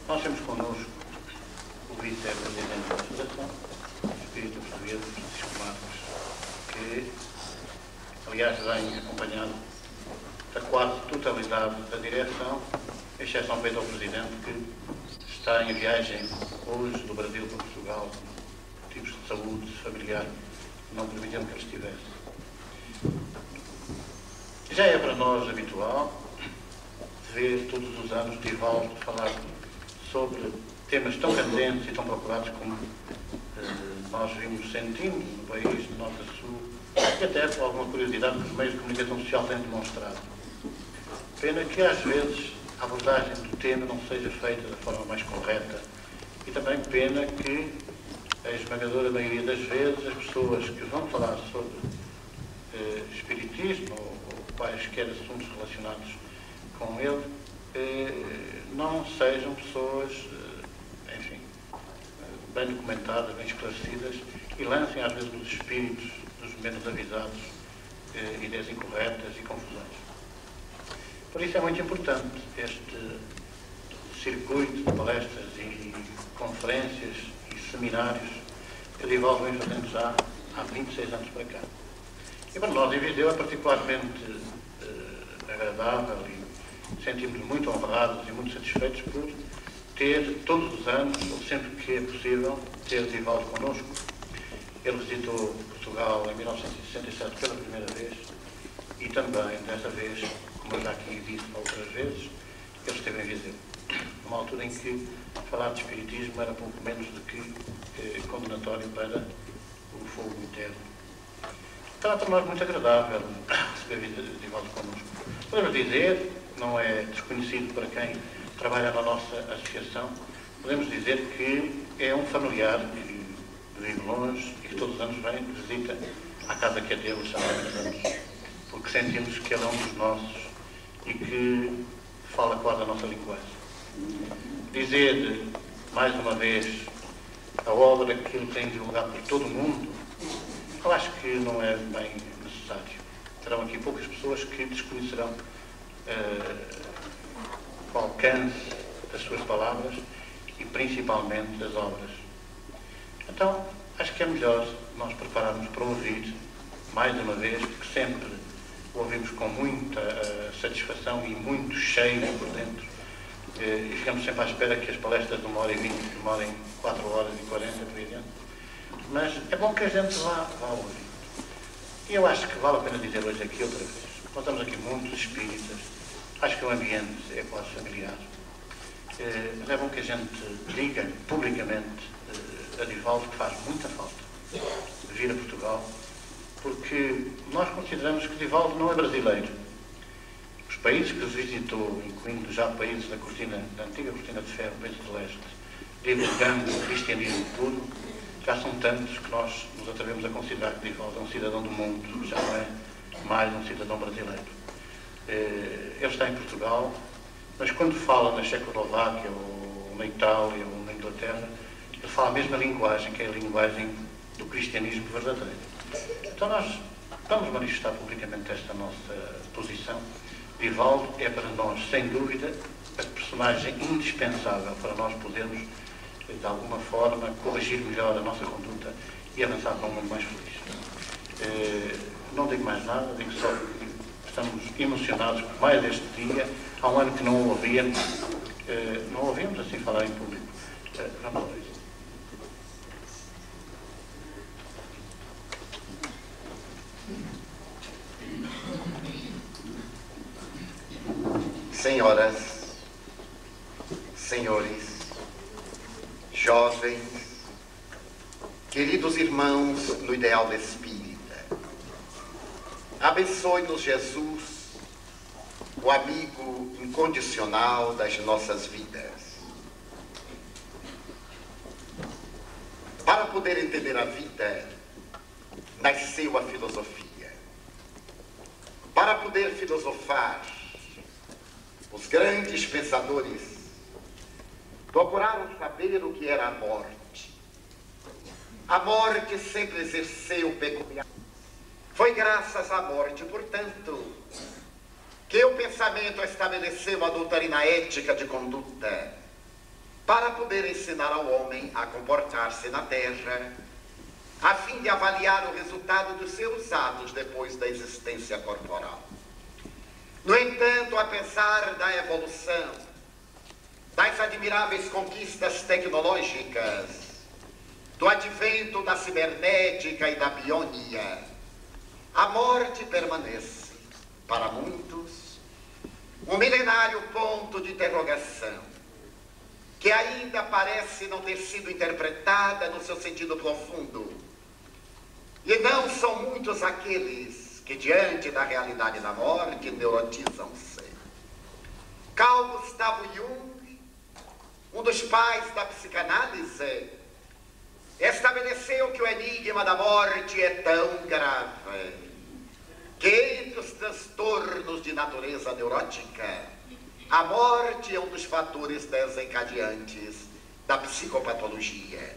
Nós temos connosco o vice-presidente da Federação, o espírito português, Francisco Marques, que, aliás, vem acompanhado da quase totalidade da direção, exceção feita ao presidente, que está em viagem hoje do Brasil para Portugal, por motivos de saúde familiar, não permitindo que ele estivesse. Já é para nós habitual ver todos os anos Divaldo falar sobre temas tão candentes e tão procurados como nós vimos sentindo no país, no Norte e Sul, e até com alguma curiosidade que os meios de comunicação social têm demonstrado. Pena que às vezes a abordagem do tema não seja feita da forma mais correta e também pena que a esmagadora maioria das vezes as pessoas que vão falar sobre espiritismo ou quaisquer assuntos relacionados com ele não sejam pessoas, enfim, bem documentadas, bem esclarecidas e lancem às vezes nos espíritos dos menos avisados ideias incorretas e confusões. Por isso é muito importante este circuito de palestras e conferências e seminários que o Divaldo vem fazendo já há 26 anos para cá. E para nós em Viseu é particularmente agradável e sentimos-nos muito honrados e muito satisfeitos por ter todos os anos, ou sempre que é possível, ter Divaldo connosco. Ele visitou Portugal em 1967 pela primeira vez e também, desta vez, como eu já aqui disse outras vezes, ele esteve em Viseu. Numa altura em que falar de espiritismo era pouco menos do que condenatório para o fogo interno. Está para nós muito agradável receber Divaldo connosco. Podemos dizer, não é desconhecido para quem trabalha na nossa associação, podemos dizer que é um familiar que vive longe e que todos os anos vem, visita à casa que é dele, já há muitos anos, porque sentimos que ele é um dos nossos e que fala quase a nossa linguagem. Dizer, mais uma vez, a obra que ele tem divulgado por todo o mundo, eu acho que não é bem necessário. Terão aqui poucas pessoas que desconhecerão o alcance das suas palavras e principalmente das obras. Então, acho que é melhor nós prepararmos para ouvir, mais uma vez, porque sempre o ouvimos com muita satisfação e muito cheio por dentro. E ficamos sempre à espera que as palestras de 1h20 demorem 4h40, por exemplo. Mas é bom que a gente vá ouvir. E eu acho que vale a pena dizer hoje aqui outra vez. Nós estamos aqui muitos espíritas. Acho que o ambiente é quase familiar. Mas é bom que a gente diga publicamente a Divaldo que faz muita falta vir a Portugal, porque nós consideramos que Divaldo não é brasileiro. Os países que visitou, incluindo já países da antiga cortina de ferro, países de leste, divulgando o cristianismo puro, já são tantos que nós nos atrevemos a considerar que Divaldo é um cidadão do mundo, já não é mais um cidadão brasileiro. Ele está em Portugal, mas quando fala na Checoslováquia, ou na Itália, ou na Inglaterra, ele fala a mesma linguagem, que é a linguagem do cristianismo verdadeiro. Então nós vamos manifestar publicamente esta nossa posição. Divaldo é para nós, sem dúvida, a personagem indispensável para nós podermos, de alguma forma, corrigir melhor a nossa conduta e avançar para um mundo mais feliz. Não digo mais nada, digo só que estamos emocionados por mais este dia. Há um ano que não o ouvíamos, não ouvimos assim falar em público. Vamos ouvir. Senhoras, senhores, jovens, queridos irmãos no ideal espírita, abençoe-nos Jesus, o amigo incondicional das nossas vidas. Para poder entender a vida, nasceu a filosofia. Para poder filosofar, os grandes pensadores procuraram saber o que era a morte. A morte sempre exerceu peculiar. Foi graças à morte, portanto, que o pensamento estabeleceu a doutrina ética de conduta, para poder ensinar ao homem a comportar-se na terra, a fim de avaliar o resultado dos seus atos depois da existência corporal. No entanto, apesar da evolução, das admiráveis conquistas tecnológicas, do advento da cibernética e da bionia, a morte permanece, para muitos, um milenário ponto de interrogação, que ainda parece não ter sido interpretada no seu sentido profundo. E não são muitos aqueles que, diante da realidade da morte, neurotizam-se. Carl Gustav Jung, um dos pais da psicanálise, estabeleceu que o enigma da morte é tão grave que, entre os transtornos de natureza neurótica, a morte é um dos fatores desencadeantes da psicopatologia.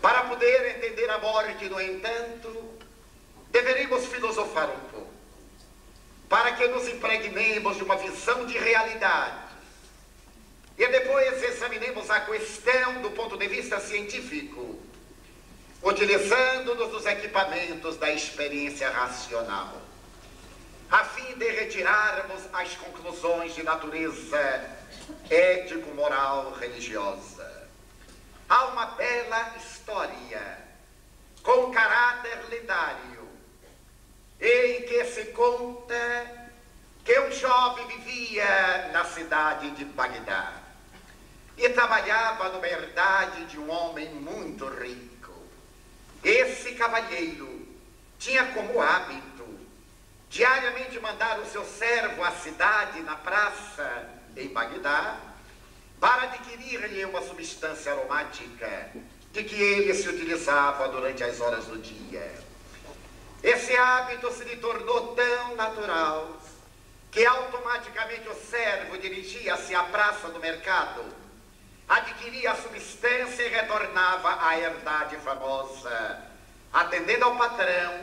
Para poder entender a morte, no entanto, deveríamos filosofar um pouco, para que nos impregnemos de uma visão de realidade e depois examinemos a questão do ponto de vista científico, utilizando-nos dos equipamentos da experiência racional, a fim de retirarmos as conclusões de natureza ético-moral religiosa. Há uma bela história com caráter lendário, em que se conta que um jovem vivia na cidade de Bagdá e trabalhava numa herdade de um homem muito rico. Esse cavalheiro tinha como hábito diariamente mandar o seu servo à cidade, na praça, em Bagdá, para adquirir-lhe uma substância aromática de que ele se utilizava durante as horas do dia. Esse hábito se lhe tornou tão natural que automaticamente o servo dirigia-se à praça do mercado, adquiria a substância e retornava à herdade famosa, atendendo ao patrão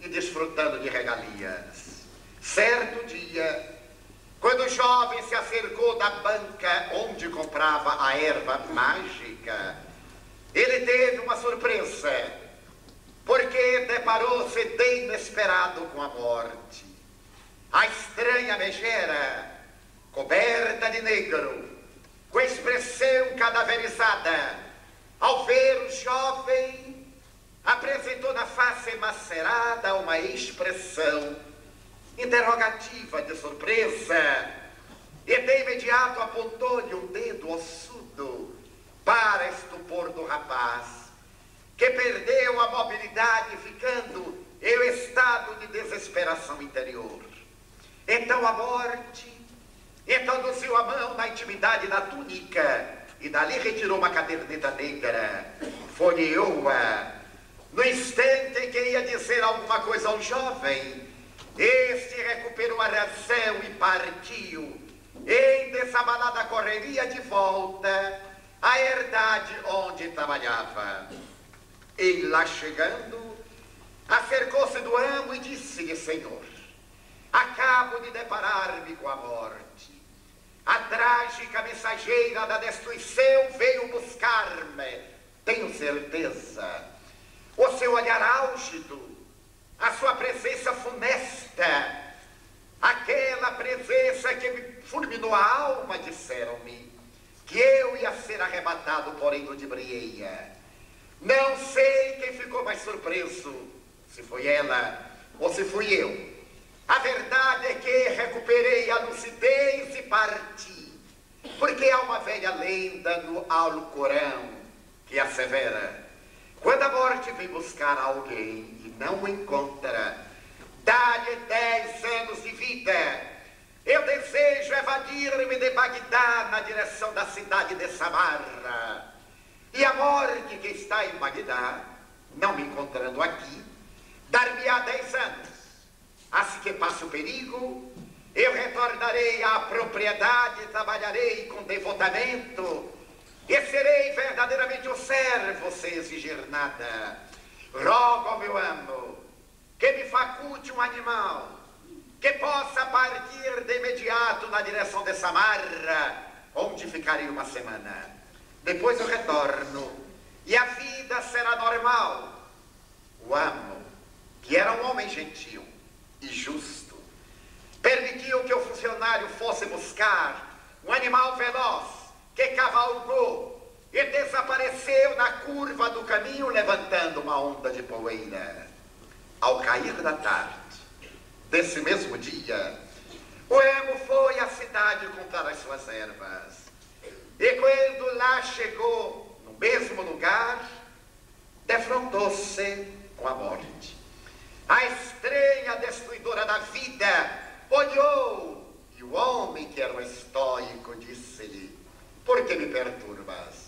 e desfrutando de regalias. Certo dia, quando o jovem se acercou da banca onde comprava a erva mágica, ele teve uma surpresa, porque deparou-se de inesperado com a morte. A estranha megera, coberta de negro, com expressão cadaverizada, ao ver o jovem, apresentou na face macerada uma expressão interrogativa de surpresa, e de imediato apontou-lhe um dedo ossudo para estupor do rapaz, que perdeu a mobilidade, ficando em estado de desesperação interior. Então a morte introduziu a mão na intimidade da túnica e dali retirou uma caderneta negra, folheou-a. No instante em que ia dizer alguma coisa ao jovem, este recuperou a razão e partiu, em desabalada correria, de volta à herdade onde trabalhava. E lá chegando, acercou-se do amo e disse-lhe: Senhor, acabo de deparar-me com a morte. A trágica mensageira da destruição veio buscar-me. Tenho certeza. O seu olhar álgido, a sua presença funesta, aquela presença que me fulminou a alma, disseram-me que eu ia ser arrebatado, porém ludibrieia. Não sei quem ficou mais surpreso, se foi ela ou se fui eu. A verdade é que recuperei a lucidez e parti, porque há uma velha lenda no Alcorão que assevera: quando a morte vem buscar alguém e não o encontra, dá-lhe 10 anos de vida. Eu desejo evadir-me de Bagdá na direção da cidade de Samarra. E a morte que está em Bagdá, não me encontrando aqui, dar-me-á 10 anos. Assim que passe o perigo, eu retornarei à propriedade, trabalharei com devotamento e serei verdadeiramente o servo sem exigir nada. Rogo ao meu amo que me faculte um animal que possa partir de imediato na direção de Samarra, onde ficarei uma semana. depois eu retorno, e a vida será normal. O amo, que era um homem gentil e justo, permitiu que o funcionário fosse buscar um animal veloz que cavalgou e desapareceu na curva do caminho, levantando uma onda de poeira. Ao cair da tarde desse mesmo dia, o emo foi à cidade comprar as suas ervas. E quando lá chegou, no mesmo lugar, defrontou-se com a morte. A estranha destruidora da vida olhou, e o homem, que era um estoico, disse-lhe: por que me perturbas?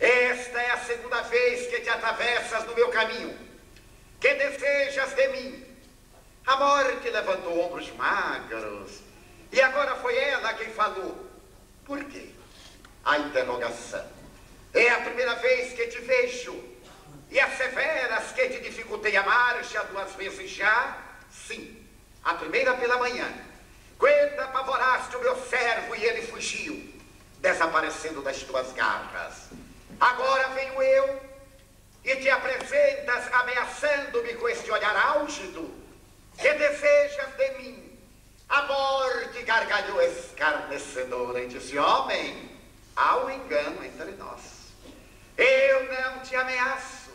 Esta é a segunda vez que te atravessas no meu caminho. Que desejas de mim? A morte levantou ombros magros, e agora foi ela quem falou. Por quê? A interrogação. É a primeira vez que te vejo. E asseveras que te dificultei a marcha 2 vezes já? Sim. A primeira pela manhã, quando apavoraste o meu servo e ele fugiu, desaparecendo das tuas garras. Agora venho eu e te apresentas ameaçando-me com este olhar álgido. Que desejas de mim? A morte gargalhou escarnecedora e disse: homem, há um engano entre nós. Eu não te ameaço.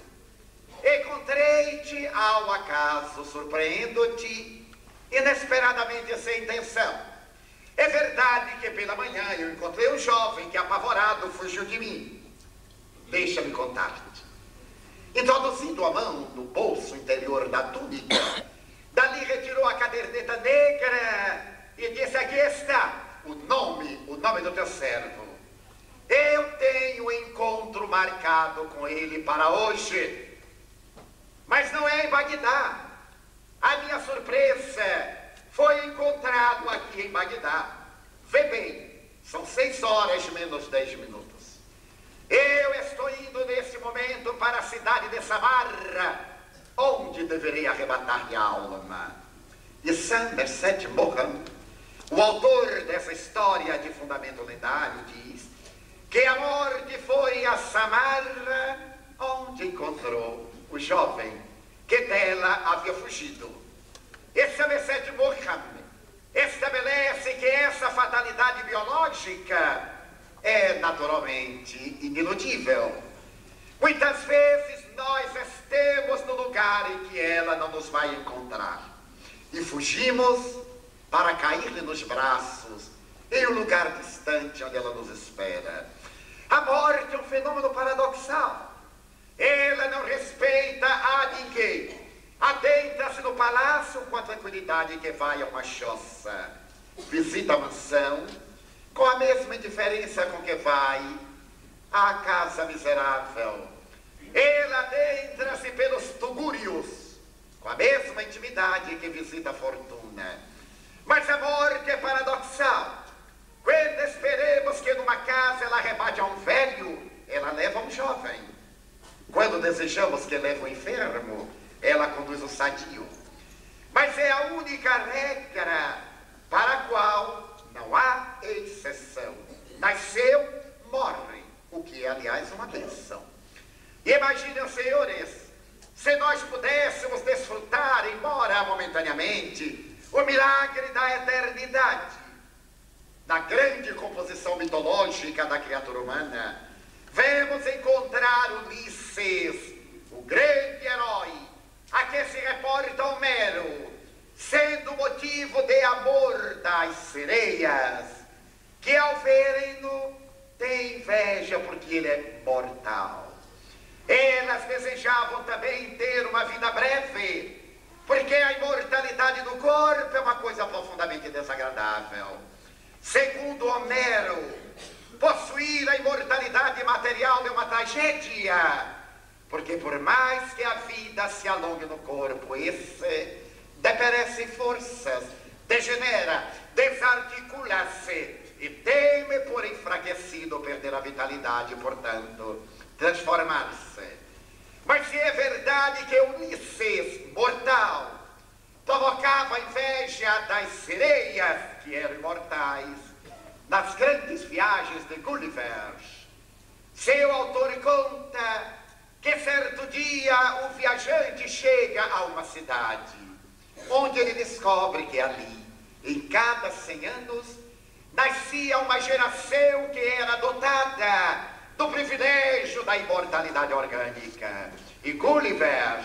Encontrei-te ao acaso, surpreendo-te inesperadamente sem intenção. É verdade que pela manhã eu encontrei um jovem que, apavorado, fugiu de mim. Deixa-me contar-te. Introduzindo a mão no bolso interior da túnica, dali retirou a caderneta negra e disse: aqui está o nome do teu servo. Eu tenho um encontro marcado com ele para hoje. Mas não é em Bagdá. A minha surpresa foi encontrá-lo aqui em Bagdá. Vê bem, são 6 horas menos 10 minutos. Eu estou indo nesse momento para a cidade de Samarra, onde deverei arrebatar-lhe a alma. E Somerset Maugham, o autor dessa história de fundamento lendário, diz que a morte foi a Samarra, onde encontrou o jovem que dela havia fugido. E Somerset Maugham estabelece que essa fatalidade biológica é naturalmente iniludível. Muitas vezes nós estamos no lugar em que ela não nos vai encontrar e fugimos para cair-lhe nos braços em um lugar distante onde ela nos espera. A morte é um fenômeno paradoxal. Ela não respeita a ninguém. Adentra-se no palácio com a tranquilidade que vai a uma choça. Visita a mansão com a mesma indiferença com que vai à casa miserável. Ela adentra-se pelos tugúrios com a mesma intimidade que visita a fortuna. Mas a morte é paradoxal. Quando esperemos que numa casa ela arrebate a um velho, ela leva um jovem. Quando desejamos que leve um enfermo, ela conduz o sadio. Mas é a única regra para a qual não há exceção. Nasceu, morre, o que é, aliás, uma bênção. Imaginem, senhores, se nós pudéssemos desfrutar, embora momentaneamente, o milagre da eternidade. Na grande composição mitológica da criatura humana, vemos encontrar Ulisses, o grande herói, a que se reporta Homero, sendo motivo de amor das sereias, que ao verem-no têm inveja porque ele é mortal. Elas desejavam também ter uma vida breve, porque a imortalidade do corpo é uma coisa profundamente desagradável. Segundo Homero, possuir a imortalidade material é uma tragédia, porque por mais que a vida se alongue no corpo, esse deperece forças, degenera, desarticula-se e teme por enfraquecido perder a vitalidade e, portanto, transformar-se. Mas se é verdade que Ulisses, mortal, provocava a inveja das sereias, que eram imortais, nas grandes viagens de Gulliver, Seu autor conta que certo dia o viajante chega a uma cidade, onde ele descobre que ali, em cada 100 anos, nascia uma geração que era dotada do privilégio da imortalidade orgânica. E Gulliver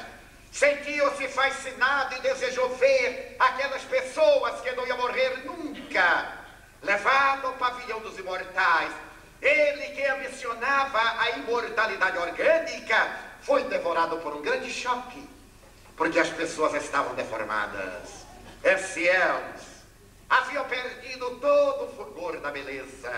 sentiu-se fascinado e desejou ver aquelas pessoas que não iam morrer nunca. Levado ao pavilhão dos imortais, ele que ambicionava a imortalidade orgânica foi devorado por um grande choque, porque as pessoas estavam deformadas, anciãos, haviam perdido todo o fulgor da beleza,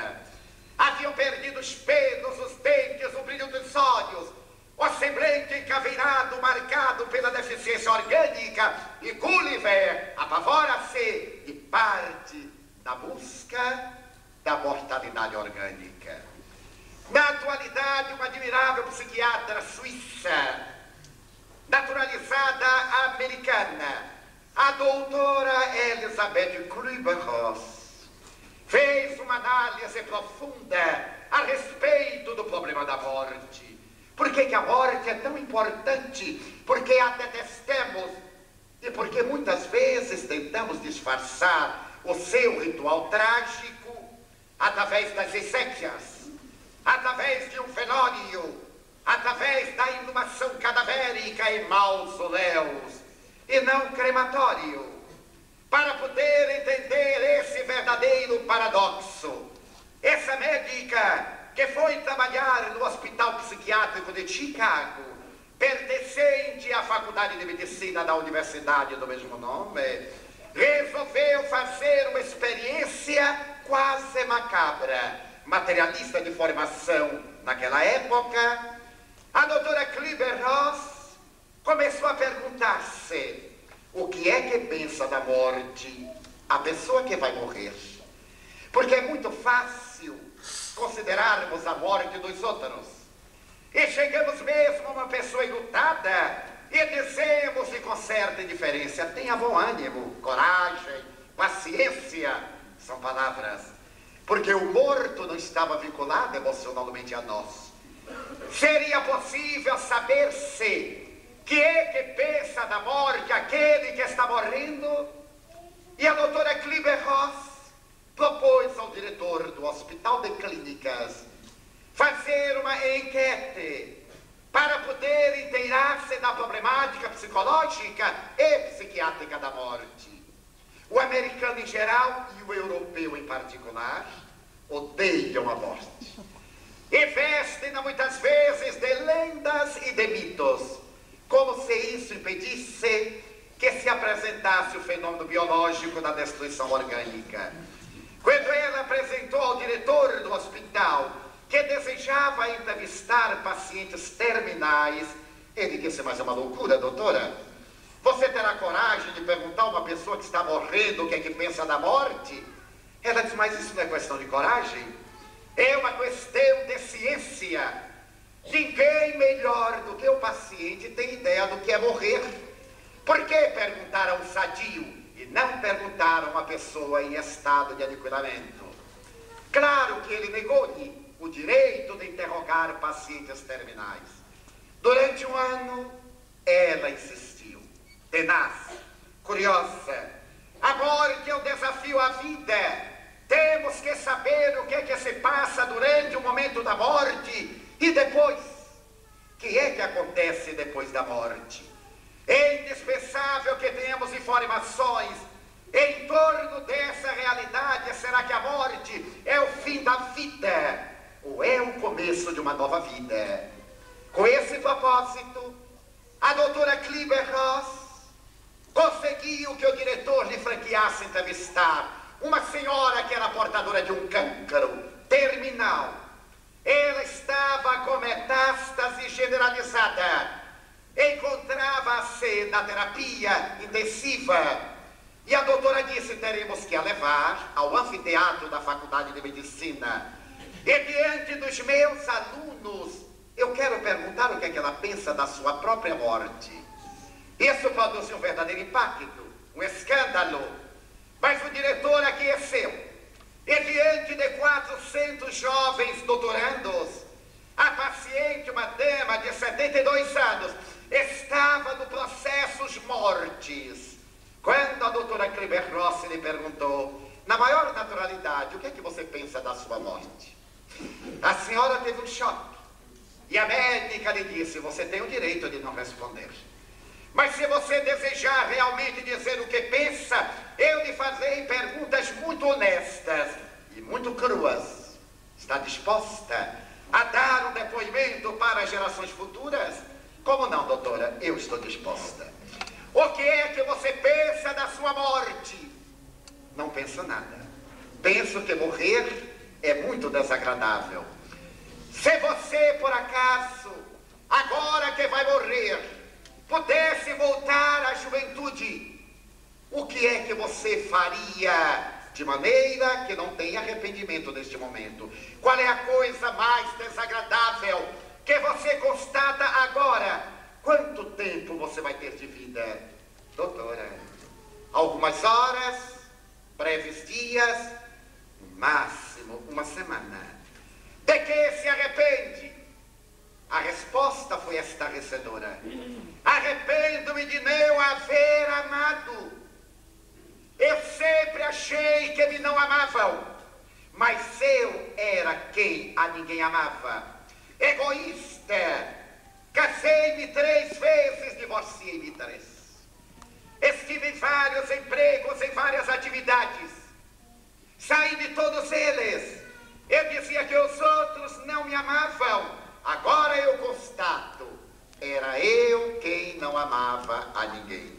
haviam perdido os pelos, os dentes, o brilho dos olhos, o semblante encaveirado, marcado pela deficiência orgânica, e Gulliver apavora-se e parte na busca da mortalidade orgânica. Na atualidade, uma admirável psiquiatra suíça, naturalizada americana, a doutora Elisabeth Kübler-Ross, fez uma análise profunda a respeito do problema da morte. Por que a morte é tão importante? Porque a detestamos e porque muitas vezes tentamos disfarçar o seu ritual trágico através das exéquias, através de um velório, através da inumação cadavérica em mausoléus e não crematório, para poder entender esse verdadeiro paradoxo. Essa médica que foi trabalhar no Hospital Psiquiátrico de Chicago, pertencente à Faculdade de Medicina da Universidade do mesmo nome, resolveu fazer uma experiência quase macabra, materialista de formação naquela época. A doutora Kübler-Ross começou a perguntar-se: o que é que pensa da morte a pessoa que vai morrer? Porque é muito fácil considerarmos a morte dos outros. E chegamos mesmo a uma pessoa enlutada e dizemos e com certa indiferença: tenha bom ânimo, coragem, paciência. São palavras, porque o morto não estava vinculado emocionalmente a nós. Seria possível saber-se que é que pensa da morte aquele que está morrendo? E a doutora Kübler-Ross propôs ao diretor do Hospital de Clínicas fazer uma enquete para poder inteirar-se da problemática psicológica e psiquiátrica da morte. O americano em geral e o europeu em particular odeiam a morte e vestem-na muitas vezes de lendas e de mitos, como se isso impedisse que se apresentasse o fenômeno biológico da destruição orgânica. Quando ela apresentou ao diretor do hospital que desejava entrevistar pacientes terminais, ele disse: mas é uma loucura, doutora. Você terá coragem de perguntar a uma pessoa que está morrendo o que é que pensa da morte? Ela disse: mas isso não é questão de coragem, é uma questão de ciência. Ninguém melhor do que o paciente tem ideia do que é morrer. Por que perguntar a um sadio e não perguntar a uma pessoa em estado de aniquilamento? Claro que ele negou-lhe o direito de interrogar pacientes terminais. Durante um ano, ela insistiu, tenaz, curiosa. A morte é um desafio à vida. Temos que saber o que é que se passa durante o momento da morte e depois. O que é que acontece depois da morte? É indispensável que tenhamos informações em torno dessa realidade. Será que a morte é o fim da vida ou é o começo de uma nova vida? Com esse propósito, a doutora Kübler-Ross conseguiu que o diretor lhe franqueasse entrevistar uma senhora que era portadora de um cancro terminal. Ela estava com metástase generalizada. Encontrava-se na terapia intensiva. E a doutora disse: teremos que a levar ao anfiteatro da Faculdade de Medicina. E diante dos meus alunos, eu quero perguntar o que é que ela pensa da sua própria morte. Isso produziu um verdadeiro impacto, um escândalo. Mas o diretor aqueceu. E diante de 400 jovens doutorandos, A paciente, uma dama de 72 anos, estava no processo mortis. Quando a doutora Kleber Rossi lhe perguntou, na maior naturalidade, o que é que você pensa da sua morte? A senhora teve um choque. E a médica lhe disse, você tem o direito de não responder. Mas se você desejar realmente dizer o que pensa, eu lhe farei perguntas muito honestas e muito cruas. Está disposta a dar um depoimento para as gerações futuras? Como não, doutora? Eu estou disposta. O que é que você pensa da sua morte? Não penso nada. Penso que morrer é muito desagradável. Se você, por acaso, agora que vai morrer, pudesse voltar à juventude, o que é que você faria de maneira que não tenha arrependimento neste momento? Qual é a coisa mais desagradável que você constata agora? Quanto tempo você vai ter de vida? Doutora, algumas horas, breves dias, no máximo uma semana. De que se arrepende? A resposta foi estarrecedora. Arrependo-me de não haver amado. Eu sempre achei que me não amavam, mas eu era quem a ninguém amava. Egoísta. Casei-me 3 vezes, divorciei-me 3. Estive em vários empregos, em várias atividades. Saí de todos eles. Eu dizia que os outros não me amavam. Agora eu constato, era eu quem não amava a ninguém.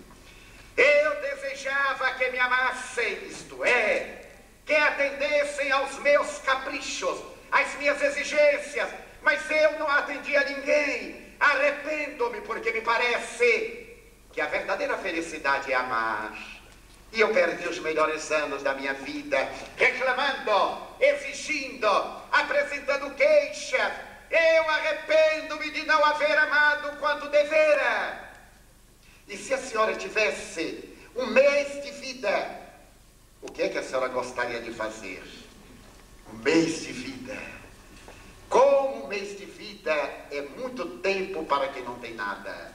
Eu desejava que me amassem, isto é, que atendessem aos meus caprichos, às minhas exigências, mas eu não atendia a ninguém. Arrependo-me porque me parece que a verdadeira felicidade é amar. E eu perdi os melhores anos da minha vida reclamando, exigindo, apresentando queixas. Eu arrependo-me de não haver amado quanto devera. E se a senhora tivesse 1 mês de vida, o que é que a senhora gostaria de fazer? 1 mês de vida. Como 1 mês de vida é muito tempo para quem não tem nada.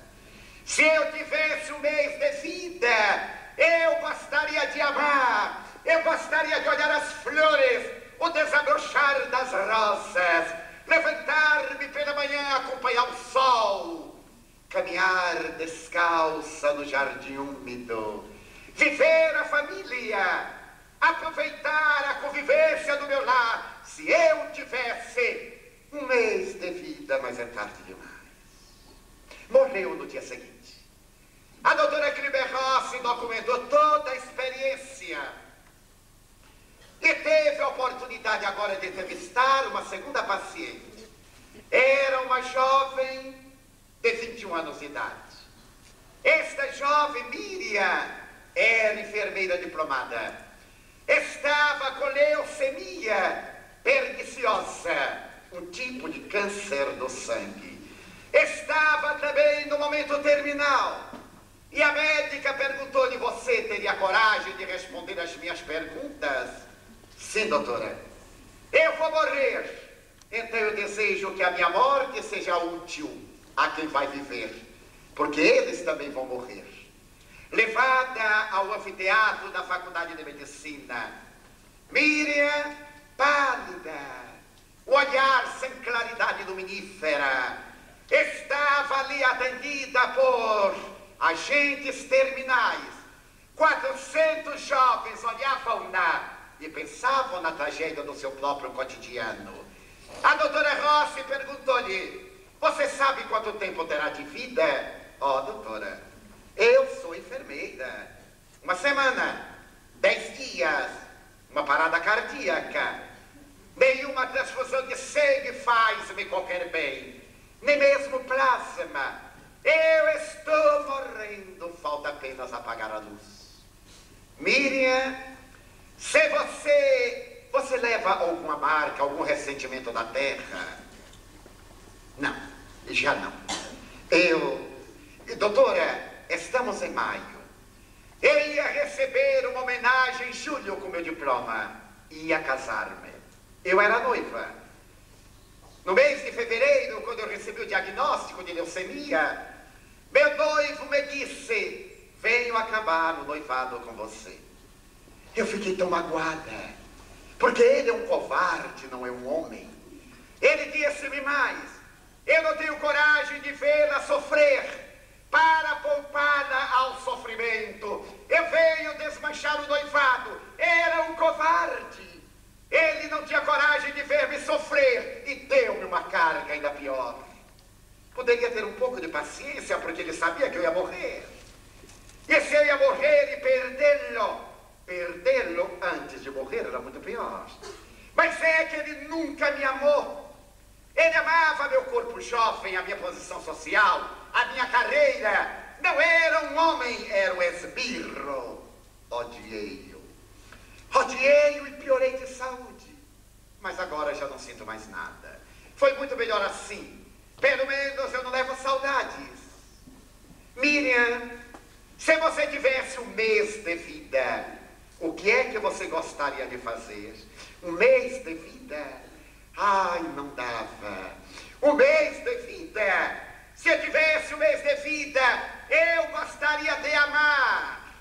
Se eu tivesse 1 mês de vida, eu gostaria de amar. Eu gostaria de olhar as flores, o desabrochar das rosas, levantar-me pela manhã, acompanhar o sol, caminhar descalça no jardim úmido, viver a família, aproveitar a convivência do meu lar. Se eu tivesse 1 mês de vida, mas é tarde demais. Morreu no dia seguinte. A doutora Kleber Rossi documentou toda a experiência e teve a oportunidade agora de entrevistar uma segunda paciente. Era uma jovem de 21 anos de idade. Esta jovem, Miriam, era enfermeira diplomada. Estava com leucemia perniciosa, um tipo de câncer do sangue. Estava também no momento terminal. E a médica perguntou-lhe, você teria coragem de responder as minhas perguntas? Sim, doutora. Eu vou morrer. Então eu desejo que a minha morte seja útil a quem vai viver, porque eles também vão morrer. Levada ao anfiteatro da Faculdade de Medicina, Miriam, pálida, o olhar sem claridade luminífera, estava ali atendida por agentes terminais. 400 jovens olhavam-na e pensavam na tragédia do seu próprio cotidiano. A doutora Rossi perguntou-lhe, você sabe quanto tempo terá de vida? Doutora, eu sou enfermeira. 1 semana, 10 dias, uma parada cardíaca. Nenhuma transfusão de sangue faz-me qualquer bem, nem mesmo plasma. Eu estou morrendo, falta apenas apagar a luz. Miriam, se você leva alguma marca, algum ressentimento da terra? Não, já não. Doutora, estamos em maio. Eu ia receber uma homenagem em julho com meu diploma. Ia casar-me. Eu era noiva. No mês de fevereiro, quando eu recebi o diagnóstico de leucemia, meu noivo me disse: venho acabar o noivado com você. Eu fiquei tão magoada, porque ele é um covarde, não é um homem. Ele disse-me mais: eu não tenho coragem de vê-la sofrer. Para poupá-la ao sofrimento, eu venho desmanchar o noivado. Era um covarde. Ele não tinha coragem de ver-me sofrer e deu-me uma carga ainda pior. Poderia ter um pouco de paciência, porque ele sabia que eu ia morrer. E se eu ia morrer e perdê-lo antes de morrer era muito pior. Mas é que ele nunca me amou. Ele amava meu corpo jovem, a minha posição social, a minha carreira. Não era um homem, era um esbirro. Odiei-o. Odiei-o e piorei de saúde. Mas agora já não sinto mais nada. Foi muito melhor assim. Pelo menos eu não levo saudades. Miriam, se você tivesse um mês de vida, o que é que você gostaria de fazer? Um mês de vida? Ai, não dava. Um mês de vida. Se eu tivesse um mês de vida, eu gostaria de amar.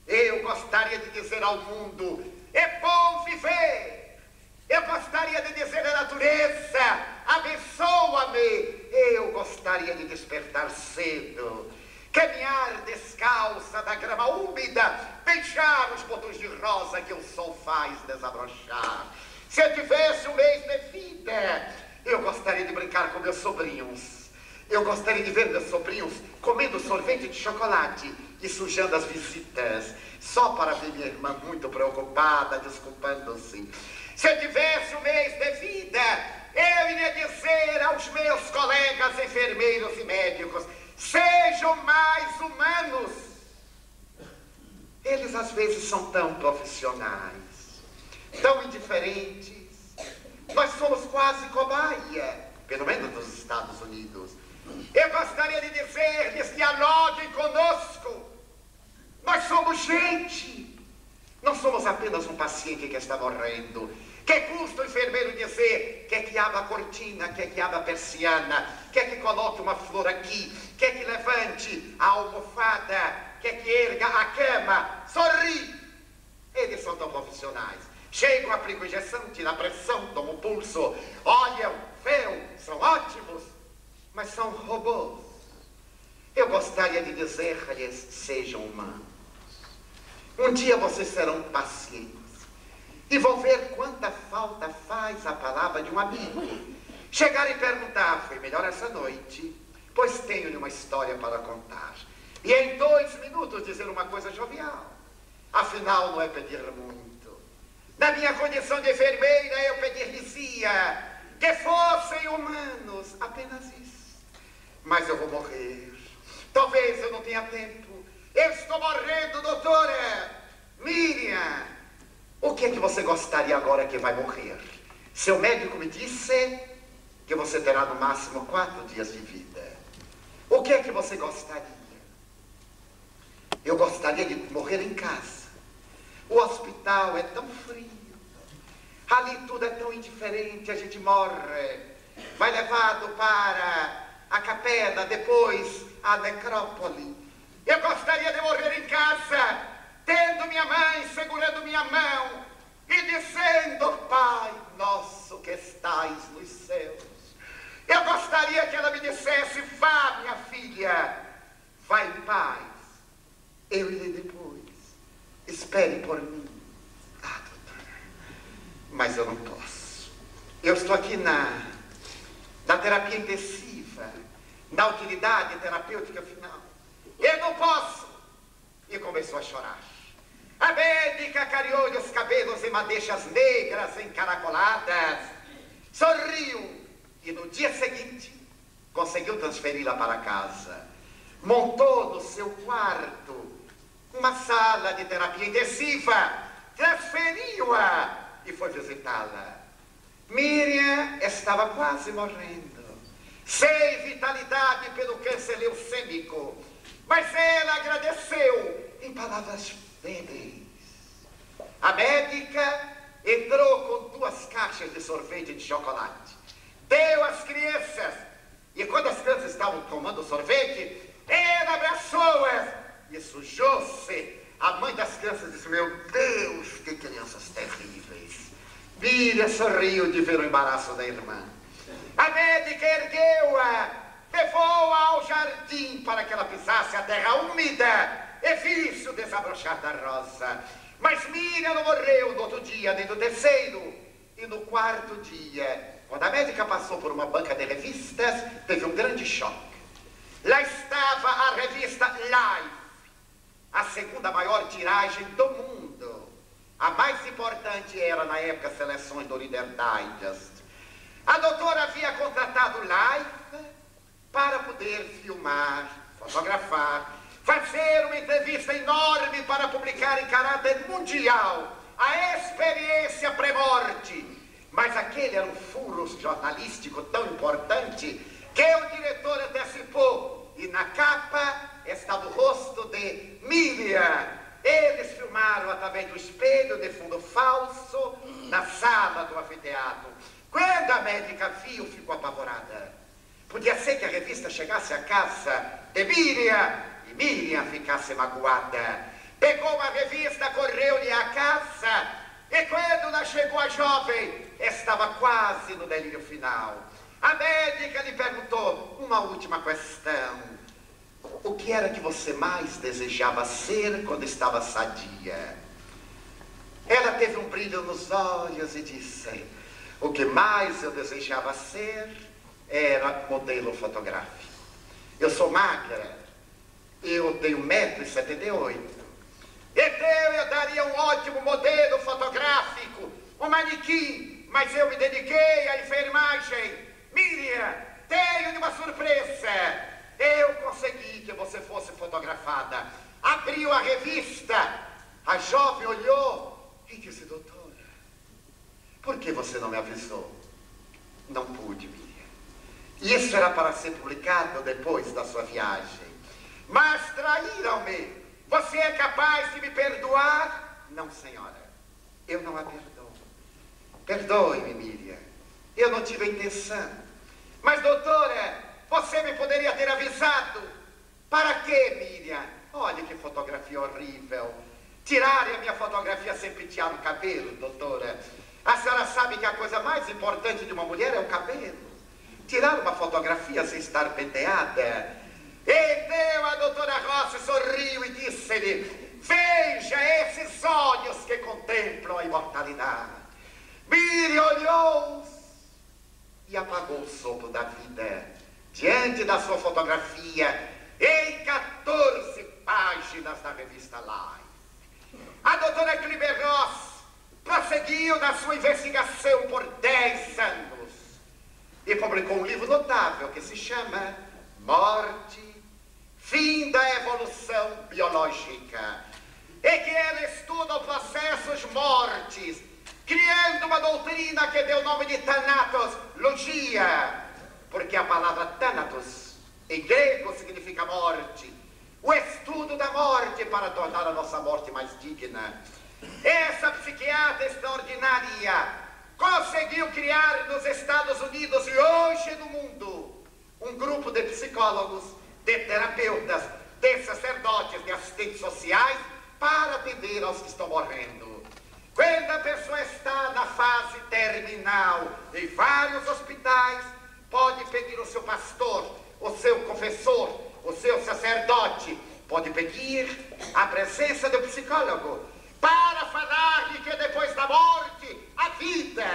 Eu gostaria de dizer ao mundo: é bom viver. Eu gostaria de dizer à natureza: abençoa-me. Eu gostaria de despertar cedo, caminhar descalça na grama úmida, beijar os botões de rosa que o sol faz desabrochar. Se eu tivesse um mês de vida, eu gostaria de brincar com meus sobrinhos. Eu gostaria de ver meus sobrinhos comendo sorvete de chocolate e sujando as visitas, só para ver minha irmã muito preocupada, desculpando-se. Se eu tivesse um mês de vida, eu iria dizer aos meus colegas enfermeiros e médicos: sejam mais humanos. Eles às vezes são tão profissionais, tão indiferentes. Nós somos quase cobaia, pelo menos nos Estados Unidos. Eu gostaria de dizer-lhes: dialoguem conosco. Nós somos gente. Não somos apenas um paciente que está morrendo. Que custa o enfermeiro dizer: quer que abra a cortina, quer que abra a persiana, quer que coloque uma flor aqui, quer que levante a almofada, quer que erga a cama, sorri. Eles são tão profissionais. Chegam, aplicam injeção, tiram a pressão, tomam o pulso, olham, veem, são ótimos, mas são robôs. Eu gostaria de dizer-lhes: sejam humanos. Um dia vocês serão pacientes e vão ver quanta falta faz a palavra de um amigo. Chegar e perguntar: foi melhor essa noite? Pois tenho-lhe uma história para contar. E em 2 minutos dizer uma coisa jovial. Afinal, não é pedir muito. Na minha condição de enfermeira, eu pedir-lhes-ia que fossem humanos, apenas isso. Mas eu vou morrer. Talvez eu não tenha tempo. Eu estou morrendo, doutora. Miriam, o que é que você gostaria agora que vai morrer? Seu médico me disse que você terá no máximo 4 dias de vida. O que é que você gostaria? Eu gostaria de morrer em casa. O hospital é tão frio. Ali tudo é tão indiferente, a gente morre. Vai levado para a capela, depois a necrópole. Eu gostaria de morrer em casa, tendo minha mãe segurando minha mão e dizendo: Pai nosso que estais nos céus. Eu gostaria que ela me dissesse: vá, minha filha, vá em paz. Eu irei depois. Espere por mim. Ah, doutora, mas eu não posso. Eu estou aqui na terapia intensiva, na utilidade terapêutica final. Eu não posso. E começou a chorar. A médica cariou-lhe os cabelos em madeixas negras encaracoladas, sorriu e no dia seguinte conseguiu transferi-la para casa. Montou no seu quarto uma sala de terapia intensiva, transferiu-a e foi visitá-la. Miriam estava quase morrendo, sem vitalidade pelo câncer leucêmico, mas ela agradeceu em palavras débeis. A médica entrou com 2 caixas de sorvete de chocolate, deu às crianças. E quando as crianças estavam tomando sorvete, ela abraçou-as e sujou-se. A mãe das crianças disse: meu Deus, que crianças terríveis. Miriam sorriu de ver o embaraço da irmã. A médica ergueu-a, levou-a ao jardim para que ela pisasse a terra úmida e visse o desabrochar da rosa. Mas Miriam não morreu no outro dia, nem no terceiro. E no quarto dia, quando a médica passou por uma banca de revistas, teve um grande choque. Lá estava a revista Life, a segunda maior tiragem do mundo. A mais importante era, na época, as seleções do Reader Digest. A doutora havia contratado Life para poder filmar, fotografar, fazer uma entrevista enorme para publicar em caráter mundial a experiência pré-morte. Mas aquele era um furo jornalístico tão importante que o diretor antecipou. E na capa estava o rosto de Miriam. Eles filmaram através do espelho de fundo falso na sala do anfiteatro. Quando a médica viu, ficou apavorada. Podia ser que a revista chegasse à casa de Miriam e Miriam ficasse magoada. Pegou uma revista, correu-lhe à casa e quando lá chegou a jovem, estava quase no delírio final. A médica lhe perguntou uma última questão. O que era que você mais desejava ser quando estava sadia? Ela teve um brilho nos olhos e disse: o que mais eu desejava ser era modelo fotográfico. Eu sou magra, eu tenho 1,78 m. Então eu daria um ótimo modelo fotográfico, um manequim, mas eu me dediquei à enfermagem. Miriam, tenho uma surpresa. Eu consegui que você fosse fotografada. Abriu a revista, a jovem olhou e disse: doutora, por que você não me avisou? Não pude, Miriam. Isso era para ser publicado depois da sua viagem. Mas traíram-me. Você é capaz de me perdoar? Não, senhora. Eu não a perdoo. Perdoe-me, Miriam. Eu não tive a intenção. Mas, doutora, você me poderia ter avisado. Para quê, Miriam? Olha que fotografia horrível. Tirarem a minha fotografia sem pentear o cabelo, doutora. A senhora sabe que a coisa mais importante de uma mulher é o cabelo. Tirar uma fotografia sem estar penteada. Então a doutora Rossi sorriu e disse-lhe: veja esses olhos que contemplam a imortalidade. Miriam olhou e apagou o sopro da vida diante da sua fotografia em 14 páginas da revista Life. A doutora Kliber Ross prosseguiu na sua investigação por 10 anos e publicou um livro notável que se chama Morte, Fim da Evolução Biológica, e que ela estuda os processos mortes, criando uma doutrina que deu o nome de Thanatologia, porque a palavra Thanatos, em grego, significa morte, o estudo da morte para tornar a nossa morte mais digna. Essa psiquiatra extraordinária conseguiu criar nos Estados Unidos e hoje no mundo um grupo de psicólogos, de terapeutas, de sacerdotes, de assistentes sociais para atender aos que estão morrendo. Quando a pessoa está na fase terminal em vários hospitais, pode pedir o seu pastor, o seu confessor, o seu sacerdote, pode pedir a presença do psicólogo para falar-lhe que depois da morte, a vida,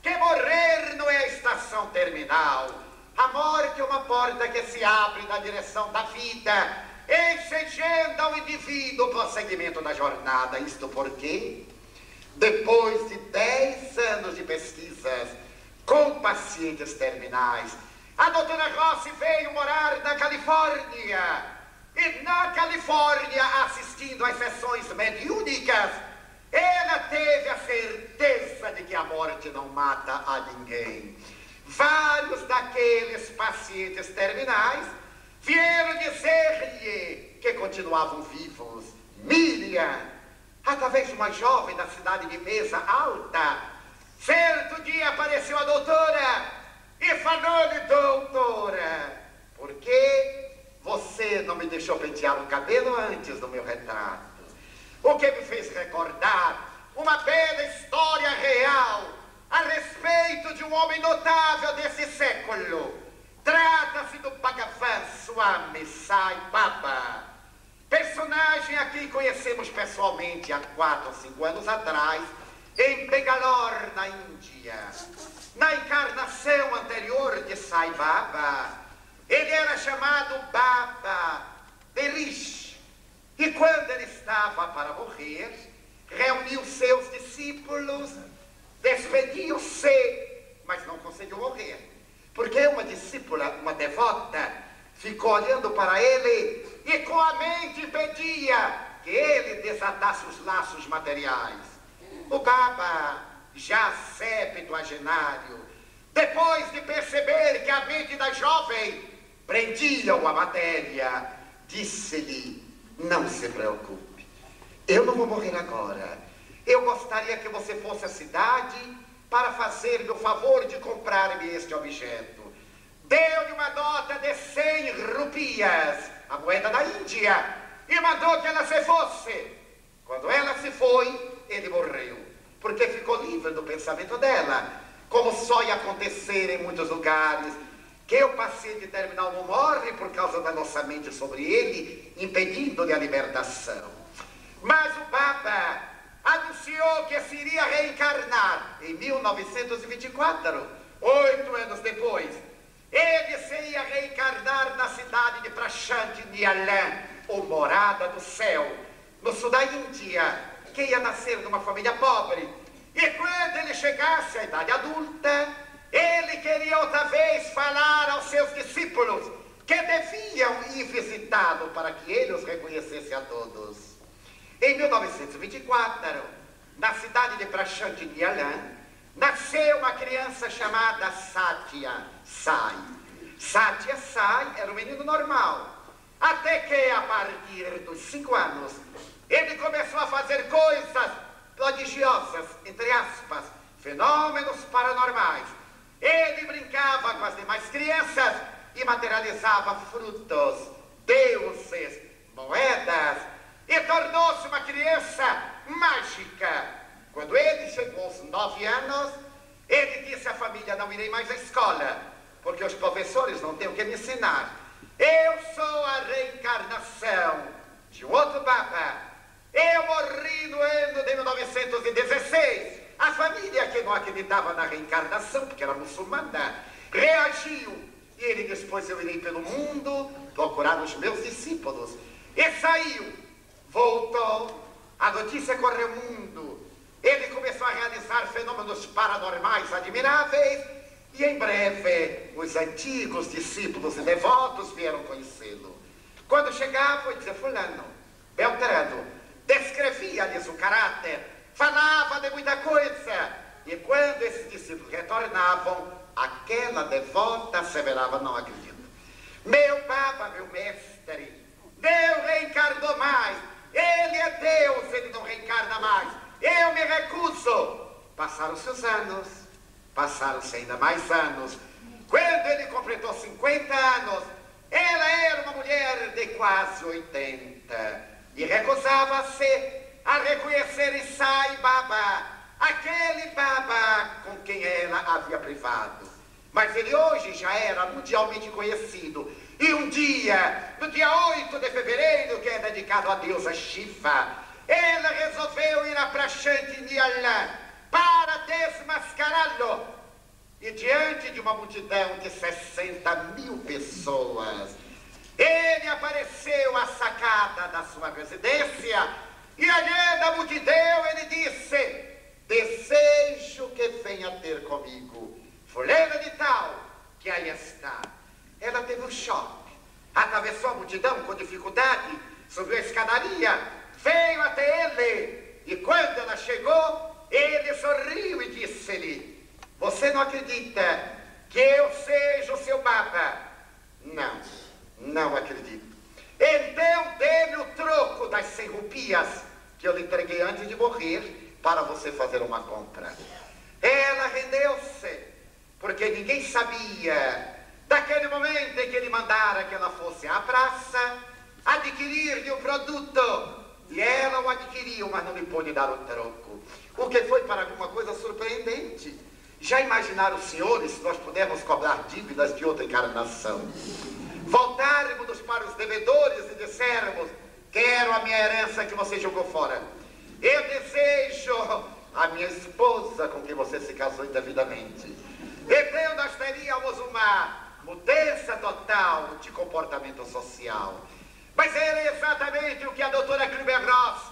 que morrer não é a estação terminal. A morte é uma porta que se abre na direção da vida, ensejando ao indivíduo o prosseguimento da jornada. Isto porque, depois de 10 anos de pesquisas com pacientes terminais, a doutora Rossi veio morar na Califórnia. E na Califórnia, assistindo às sessões mediúnicas, ela teve a certeza de que a morte não mata a ninguém. Vários daqueles pacientes terminais vieram dizer-lhe que continuavam vivos. Miriam, através de uma jovem da cidade de Mesa Alta, certo dia apareceu a doutora e falou-lhe: doutora, por que você não me deixou pentear o cabelo antes do meu retrato? O que me fez recordar uma bela história real a respeito de um homem notável desse século. Trata-se do Bhagavan Swami Sai Baba, personagem a quem conhecemos pessoalmente há 4 ou 5 anos atrás, em Bangalore, na Índia. Na encarnação anterior de Sai Baba, ele era chamado Baba Derish. E quando ele estava para morrer, reuniu seus discípulos, despediu-se, mas não conseguiu morrer. Porque uma discípula, uma devota, ficou olhando para ele e com a mente pedia que ele desatasse os laços materiais. O Baba, já septuagenário, depois de perceber que a mente da jovem prendia-o à matéria, disse-lhe: não se preocupe, eu não vou morrer agora. Eu gostaria que você fosse à cidade para fazer-me o favor de comprar-me este objeto. Deu-lhe uma nota de 100 rupias, a moeda da Índia, e mandou que ela se fosse. Quando ela se foi, ele morreu, porque ficou livre do pensamento dela, como só ia acontecer em muitos lugares, que o paciente terminal não morre por causa da nossa mente sobre ele, impedindo-lhe a libertação. Mas o Baba anunciou que se iria reencarnar em 1924, 8 anos depois. Ele se ia reencarnar na cidade de Prashanti Nialan, ou Morada do Céu, no sul da Índia, que ia nascer numa família pobre. E quando ele chegasse à idade adulta, ele queria outra vez falar aos seus discípulos que deviam ir visitá-lo para que ele os reconhecesse a todos. Em 1924, na cidade de Prashanti Nialan, nasceu uma criança chamada Satya Sai. Satya Sai era um menino normal, até que a partir dos 5 anos, ele começou a fazer coisas prodigiosas, entre aspas, fenômenos paranormais. Ele brincava com as demais crianças e materializava frutos, deuses, moedas, e tornou-se uma criança mágica. Quando ele chegou aos 9 anos, ele disse à família: não irei mais à escola, porque os professores não têm o que me ensinar. Eu sou a reencarnação de um outro Baba. Eu morri no ano de 1916. A família, que não acreditava na reencarnação, porque era muçulmana, reagiu. E ele disse: pois eu irei pelo mundo procurar os meus discípulos. E saiu. Voltou, a notícia correu o mundo, ele começou a realizar fenômenos paranormais admiráveis, e em breve os antigos discípulos e devotos vieram conhecê-lo. Quando chegavam, dizia: fulano, Beltrano, descrevia-lhes o caráter, falava de muita coisa, e quando esses discípulos retornavam, aquela devota asseverava: não acredito. Meu Baba, meu mestre, Deus reencarnou mais. Ele é Deus, ele não reencarna mais. Eu me recuso. Passaram-se os anos, passaram-se ainda mais anos. Quando ele completou 50 anos, ela era uma mulher de quase 80 e recusava-se a reconhecer em Sai Baba, aquele Baba com quem ela havia privado. Mas ele hoje já era mundialmente conhecido. E um dia, no dia 8 de fevereiro, que é dedicado à deusa Shiva, ela resolveu ir a Prashanti Nialan para desmascará-lo. E diante de uma multidão de 60.000 pessoas, ele apareceu à sacada da sua residência e, olhando a multidão, ele disse: desejo que venha ter comigo fulana de tal, que aí está. Ela teve um choque, atravessou a multidão com dificuldade, subiu a escadaria, veio até ele, e quando ela chegou, ele sorriu e disse-lhe: você não acredita que eu seja o seu Baba? Não, não acredito. Então dê-me o troco das 100 rupias que eu lhe entreguei antes de morrer para você fazer uma compra. Ela rendeu-se. porque ninguém sabia, daquele momento em que ele mandara que ela fosse à praça, adquirir-lhe o produto. E ela o adquiriu, mas não lhe pôde dar o troco. O que foi para mim uma coisa surpreendente. Já imaginaram os senhores se nós pudermos cobrar dívidas de outra encarnação? Voltarmos para os devedores e dissermos: quero a minha herança que você jogou fora. Eu desejo a minha esposa com quem você se casou indevidamente. Então nós teríamos uma mudança total de comportamento social. Mas era exatamente o que a doutora Kübler-Ross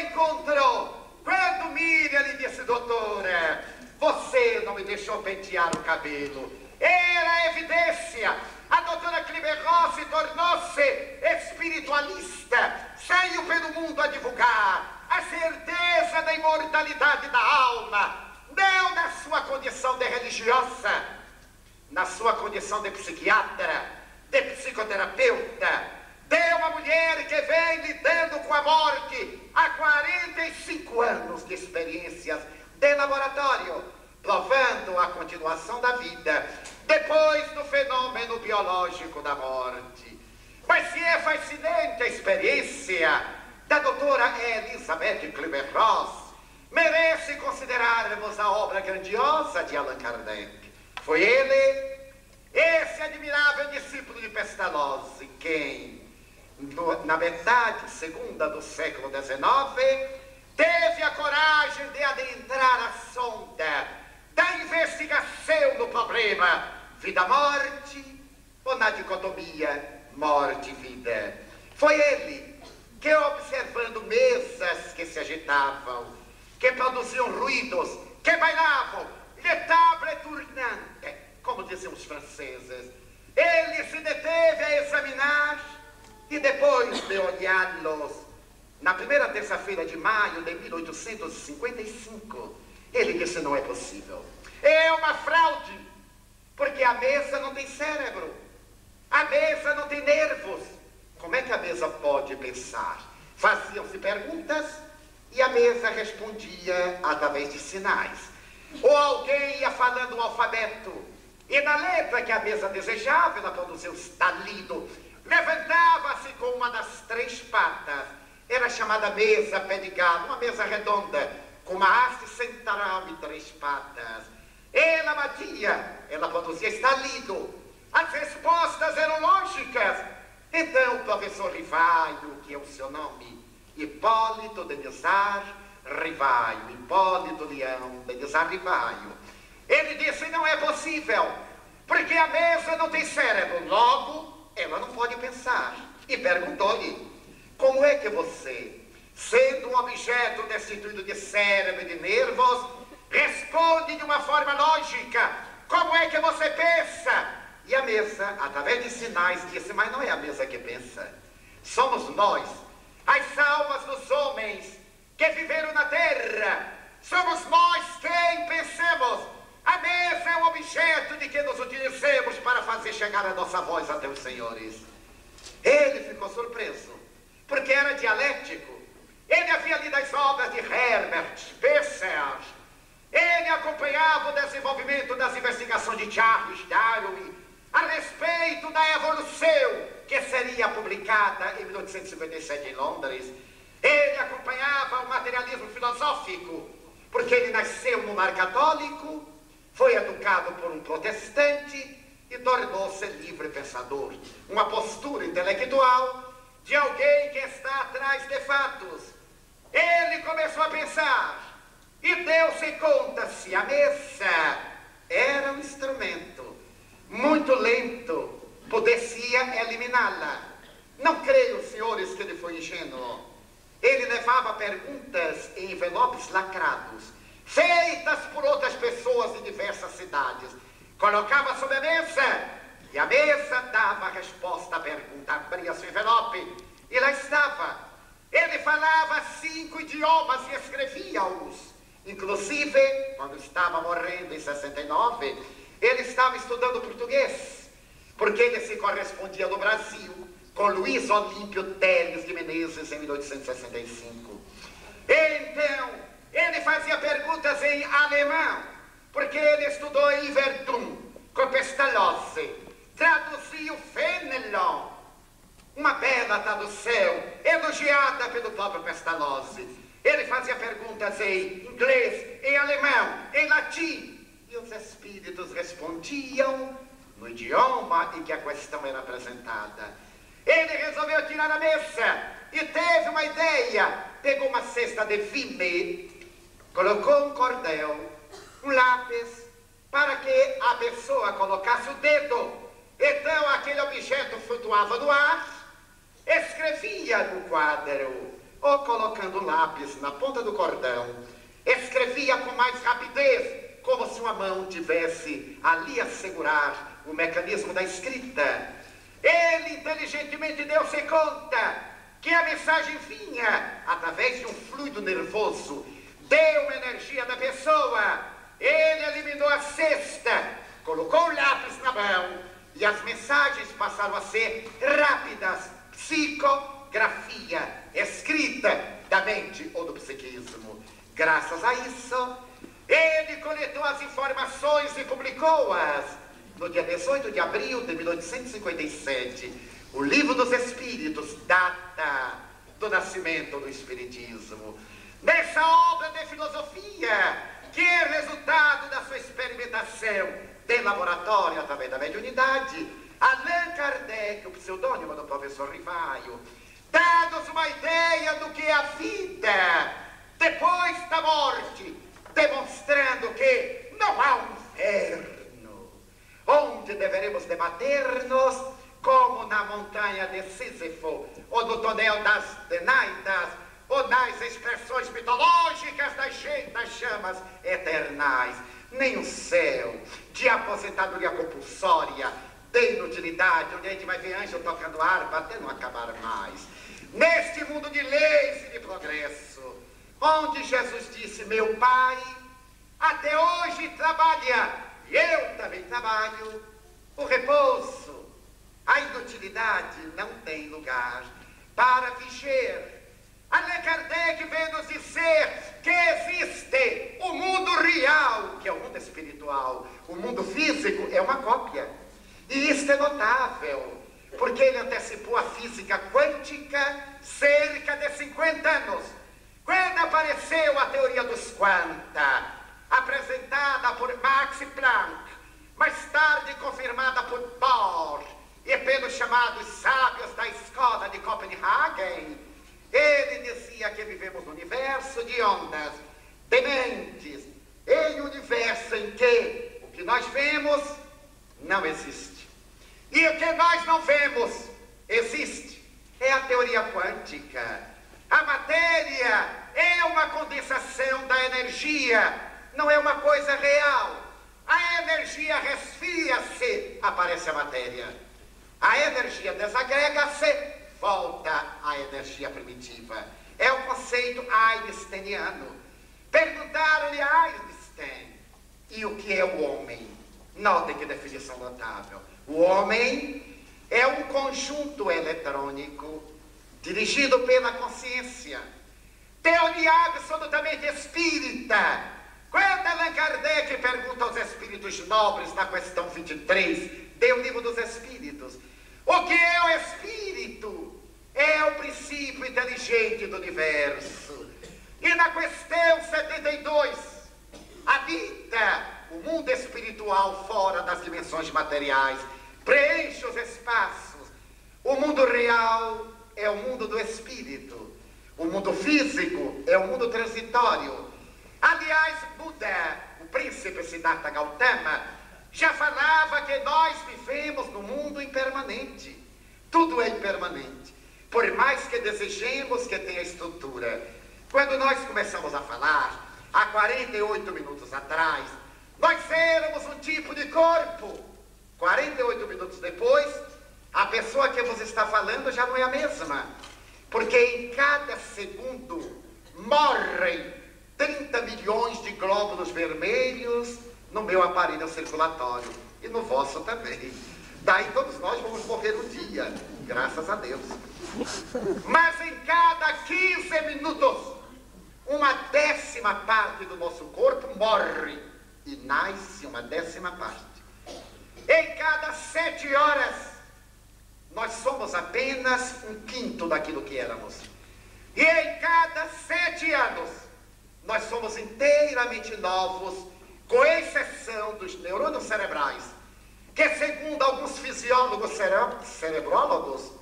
encontrou quando Miriam lhe disse: doutora, você não me deixou pentear o cabelo. Era evidência. A doutora Kübler-Ross tornou-se espiritualista, saiu pelo mundo a divulgar a certeza da imortalidade da alma, não na sua condição de religiosa, na sua condição de psiquiatra, de psicoterapeuta, de uma mulher que vem lidando com a morte há 45 anos de experiências de laboratório, provando a continuação da vida depois do fenômeno biológico da morte. Mas se é fascinante a experiência da doutora Elizabeth Kübler-Ross, merece considerarmos a obra grandiosa de Allan Kardec. Foi ele, esse admirável discípulo de Pestalozzi, quem, na metade segunda do século XIX, teve a coragem de adentrar a sonda da investigação do problema vida-morte ou na dicotomia morte-vida. Foi ele que, observando mesas que se agitavam, que produziam ruídos, que bailavam, le table tournante, como diziam os franceses, ele se deteve a examinar e depois de olhá-los, na primeira terça-feira de maio de 1855, ele disse: não é possível. É uma fraude, porque a mesa não tem cérebro, a mesa não tem nervos. Como é que a mesa pode pensar? Faziam-se perguntas e a mesa respondia através de sinais. Ou alguém ia falando o alfabeto e na letra que a mesa desejava, ela produzia o estalido, levantava-se com uma das 3 patas. Era chamada mesa pé de galo, uma mesa redonda, com uma haste central e 3 patas. Ela batia, ela produzia estalido. As respostas eram lógicas. Então o professor Rivaio, que é o seu nome, Hipólito Denizar Rivaio, Hipólito Leão Denizar Rivaio, ele disse: não é possível, porque a mesa não tem cérebro, logo ela não pode pensar. E perguntou-lhe: como é que você, sendo um objeto destituído de cérebro e de nervos, responde de uma forma lógica? Como é que você pensa? E a mesa, através de sinais, disse: mas não é a mesa que pensa, somos nós, as almas dos homens que viveram na terra, somos nós quem pensamos. A mesa é um objeto de que nos utilizemos para fazer chegar a nossa voz até os senhores. Ele ficou surpreso, porque era dialético. Ele havia lido as obras de Herbert Spencer, ele acompanhava o desenvolvimento das investigações de Charles Darwin a respeito da evolução, que seria publicada em 1857 em Londres. Ele acompanhava o materialismo filosófico, porque ele nasceu no lar católico, foi educado por um protestante e tornou-se livre pensador. Uma postura intelectual de alguém que está atrás de fatos. Ele começou a pensar e deu-se conta se a mesa era um instrumento muito lento, poderia eliminá-la. Não creio, senhores, que ele foi ingênuo. Ele levava perguntas em envelopes lacrados, feitas por outras pessoas de diversas cidades, colocava sobre a mesa e a mesa dava a resposta à pergunta. Abria-se o envelope e lá estava. Ele falava 5 idiomas e escrevia-os. Inclusive, quando estava morrendo em 69, ele estava estudando português, porque ele se correspondia no Brasil com Luiz Olímpio Teles de Menezes em 1865. Então, ele fazia perguntas em alemão, porque ele estudou em Verdun, com Pestalozzi, traduziu Fenelon, uma bela tradução, elogiada pelo próprio Pestalozzi. Ele fazia perguntas em inglês, em alemão, em latim, e os espíritos respondiam no idioma em que a questão era apresentada. Ele resolveu tirar a mesa e teve uma ideia. Pegou uma cesta de vime, colocou um cordel, um lápis, para que a pessoa colocasse o dedo. Então aquele objeto flutuava no ar, escrevia no quadro, ou colocando o lápis na ponta do cordão, escrevia com mais rapidez, como se uma mão tivesse ali a segurar o mecanismo da escrita. Ele inteligentemente deu-se conta que a mensagem vinha através de um fluido nervoso, deu uma energia da pessoa. Ele eliminou a cesta, colocou o lápis na mão e as mensagens passaram a ser rápidas, psicografia, escrita da mente ou do psiquismo. Graças a isso, ele coletou as informações e publicou-as. No dia 18 de abril de 1857, o Livro dos Espíritos data do nascimento do Espiritismo. Nessa obra de filosofia, que é resultado da sua experimentação de laboratório através da mediunidade, Allan Kardec, o pseudônimo do professor Rivaio, dá-nos uma ideia do que é a vida depois da morte, demonstrando que não há um inferno, onde deveremos debater-nos como na montanha de Sísifo, ou no tonel das Denaidas, ou nas expressões mitológicas das chamas eternais. Nem o céu de aposentadoria compulsória, de inutilidade, onde a gente vai ver anjo tocando harpa até não acabar mais. Neste mundo de leis e de progresso, onde Jesus disse, meu Pai até hoje trabalha, e eu também trabalho, o repouso, a inutilidade não tem lugar para vigiar. Allan Kardec veio nos dizer que existe o mundo real, que é o mundo espiritual. O mundo físico é uma cópia. E isso é notável, porque ele antecipou a física quântica cerca de 50 anos. Quando apareceu a teoria dos quanta, apresentada por Max Planck, mais tarde confirmada por Bohr e pelos chamados sábios da escola de Copenhagen, ele dizia que vivemos no universo de ondas, de mentes, em um universo em que o que nós vemos não existe. E o que nós não vemos existe. É a teoria quântica. A matéria é uma condensação da energia, não é uma coisa real. A energia resfria-se, aparece a matéria. A energia desagrega-se, volta à energia primitiva. É o conceito einsteiniano. Perguntaram-lhe a Einstein, e o que é o homem? Notem que definição notável. O homem é um conjunto eletrônico dirigido pela consciência. Teoria absolutamente espírita. Quando Allan Kardec pergunta aos espíritos nobres na questão 23 do Livro dos Espíritos, o que é o espírito? É o princípio inteligente do universo. E na questão 72, habita o mundo espiritual fora das dimensões materiais, preenche os espaços. O mundo real é o mundo do espírito. O mundo físico é o mundo transitório. Aliás, Buda, o príncipe Siddhartha Gautama, já falava que nós vivemos no mundo impermanente. Tudo é impermanente. Por mais que desejemos que tenha estrutura. Quando nós começamos a falar, há 48 minutos atrás, nós éramos um tipo de corpo. 48 minutos depois, a pessoa que vos está falando já não é a mesma. Porque em cada segundo morrem 30 milhões de glóbulos vermelhos no meu aparelho circulatório. E no vosso também. Daí todos nós vamos morrer um dia, graças a Deus. Mas em cada 15 minutos, uma 10ª parte do nosso corpo morre. e nasce uma 10ª parte. Em cada 7 horas, nós somos apenas 1/5 daquilo que éramos. E em cada 7 anos, nós somos inteiramente novos, com exceção dos neurônios cerebrais, que segundo alguns fisiólogos cerebrólogos,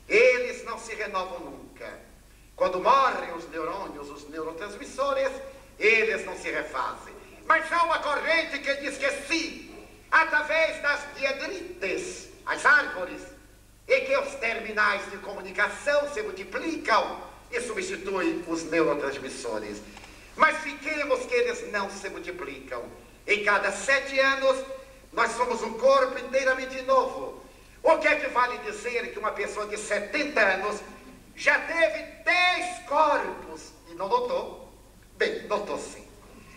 eles não se renovam nunca. Quando morrem os neurônios, os neurotransmissores, eles não se refazem. Mas há uma corrente que diz que sim, através das diedrites, as árvores, e que os terminais de comunicação se multiplicam e substituem os neurotransmissores. Mas fiquemos que eles não se multiplicam. Em cada 7 anos, nós somos um corpo inteiramente novo. O que é que vale dizer que uma pessoa de 70 anos já teve 10 corpos e não notou? Bem, notou sim.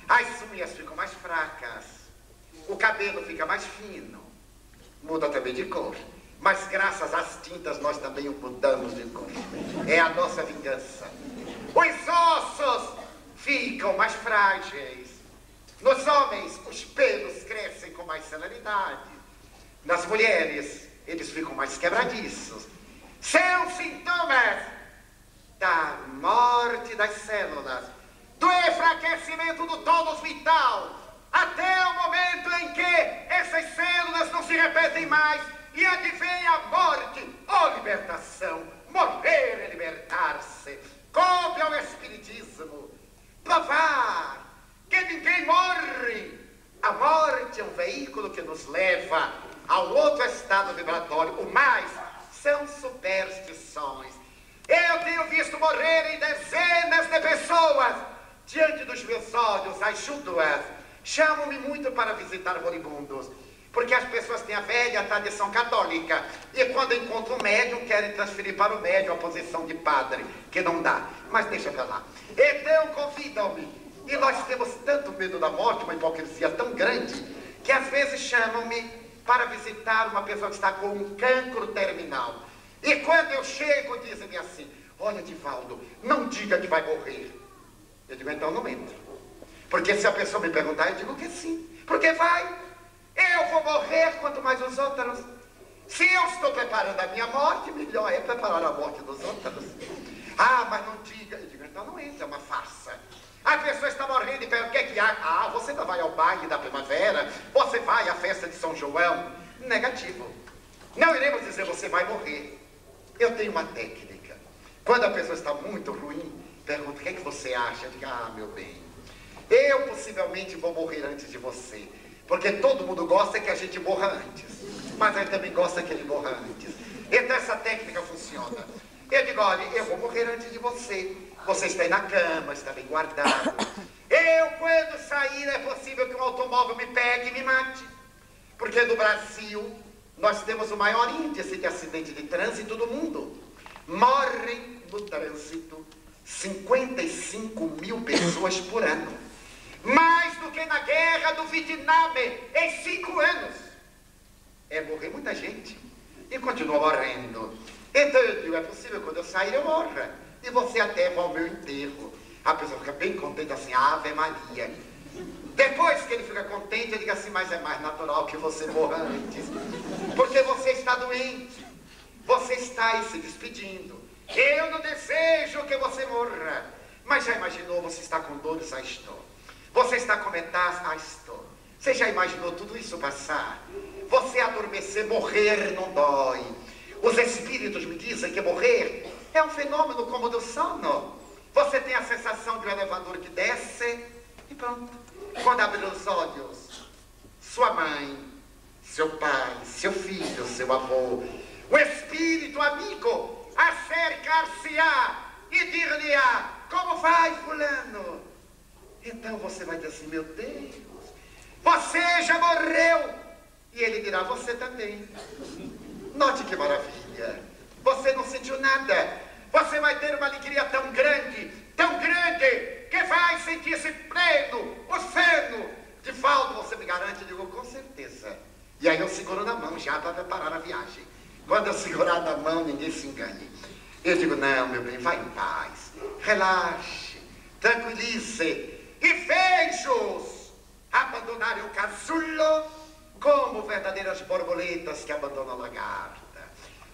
As unhas ficam mais fracas, o cabelo fica mais fino, muda também de cor. Mas graças às tintas nós também mudamos de cor. É a nossa vingança. Os ossos ficam mais frágeis. Nos homens, os pelos crescem com mais celeridade. Nas mulheres, eles ficam mais quebradiços. São sintomas da morte das células, do enfraquecimento do tônus vital, até o momento em que essas células não se repetem mais e advém a morte ou libertação. Morrer é libertar-se. Coube ao espiritismo provar que ninguém morre. A morte é um veículo que nos leva a um outro estado vibratório. O mais são superstições. Eu tenho visto morrerem dezenas de pessoas diante dos meus olhos, ajudo-as. Chamam-me muito para visitar moribundos, porque as pessoas têm a velha tradição católica e quando encontram um médium querem transferir para o médium a posição de padre, que não dá, mas deixa pra lá. Então convidam-me, e nós temos tanto medo da morte, uma hipocrisia tão grande, que às vezes chamam-me para visitar uma pessoa que está com um cancro terminal. E quando eu chego, dizem-me assim: olha, Divaldo, não diga que vai morrer. Eu digo, então não entro. Porque se a pessoa me perguntar, eu digo que sim. Porque vai. Eu vou morrer quanto mais os outros. Se eu estou preparando a minha morte, melhor é preparar a morte dos outros. Ah, mas não diga. Eu digo, então não entra, é uma farsa. A pessoa está morrendo e pergunta, o que é que há? Ah, você não vai ao baile da primavera? Você vai à festa de São João? Negativo. Não iremos dizer, você vai morrer. Eu tenho uma técnica. Quando a pessoa está muito ruim, pergunta, o que é que você acha? Eu digo, ah, meu bem, eu possivelmente vou morrer antes de você. Porque todo mundo gosta que a gente morra antes. Mas ele também gosta que ele morra antes. Então essa técnica funciona. Eu digo, olha, eu vou morrer antes de você. Você está aí na cama, está bem guardado. Eu, quando sair, é possível que um automóvel me pegue e me mate. Porque no Brasil, nós temos o maior índice de acidente de trânsito do mundo. Morrem no trânsito 55.000 pessoas por ano. Mais do que na guerra do Vietnã, em 5 anos. É morrer muita gente. E continua morrendo. Então eu digo, é possível quando eu sair eu morra. E você até vai ao meu enterro. A pessoa fica bem contente assim, Ave Maria. Depois que ele fica contente, eu digo assim, mas é mais natural que você morra antes. Porque você está doente. Você está aí se despedindo. Eu não desejo que você morra. Mas já imaginou, você está com dores? Ah, estou. Você está com metástase? Ah, estou. Você já imaginou tudo isso passar? Você adormecer, morrer não dói. Os espíritos me dizem que morrer é um fenômeno como o do sono. Você tem a sensação de um elevador que desce e pronto. Quando abrir os olhos, sua mãe, seu pai, seu filho, seu avô, o espírito amigo acercar-se-á e dir-lhe-á, como vai, fulano? Então você vai dizer assim, meu Deus, você já morreu. E ele dirá, você também. Note que maravilha. Você não sentiu nada. Você vai ter uma alegria tão grande, que vai sentir-se pleno, oceno. Divaldo, você me garante? Eu digo, com certeza. E aí eu seguro na mão já para preparar a viagem. Quando eu segurar na mão, ninguém se engane. Eu digo, não, meu bem, vai em paz. Relaxe, tranquilize. E vejo-os abandonando abandonaram o casulo como verdadeiras borboletas que abandonam a lagarta,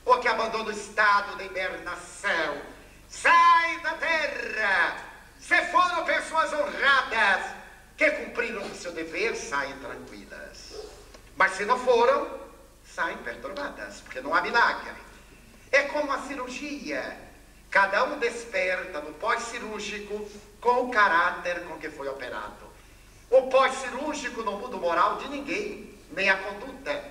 ou que abandonam o estado de hibernação. Sai da terra! Se foram pessoas honradas que cumpriram o seu dever, saem tranquilas. Mas se não foram, saem perturbadas, porque não há milagre. É como a cirurgia. Cada um desperta no pós-cirúrgico com o caráter com que foi operado. O pós-cirúrgico não muda o moral de ninguém, nem a conduta.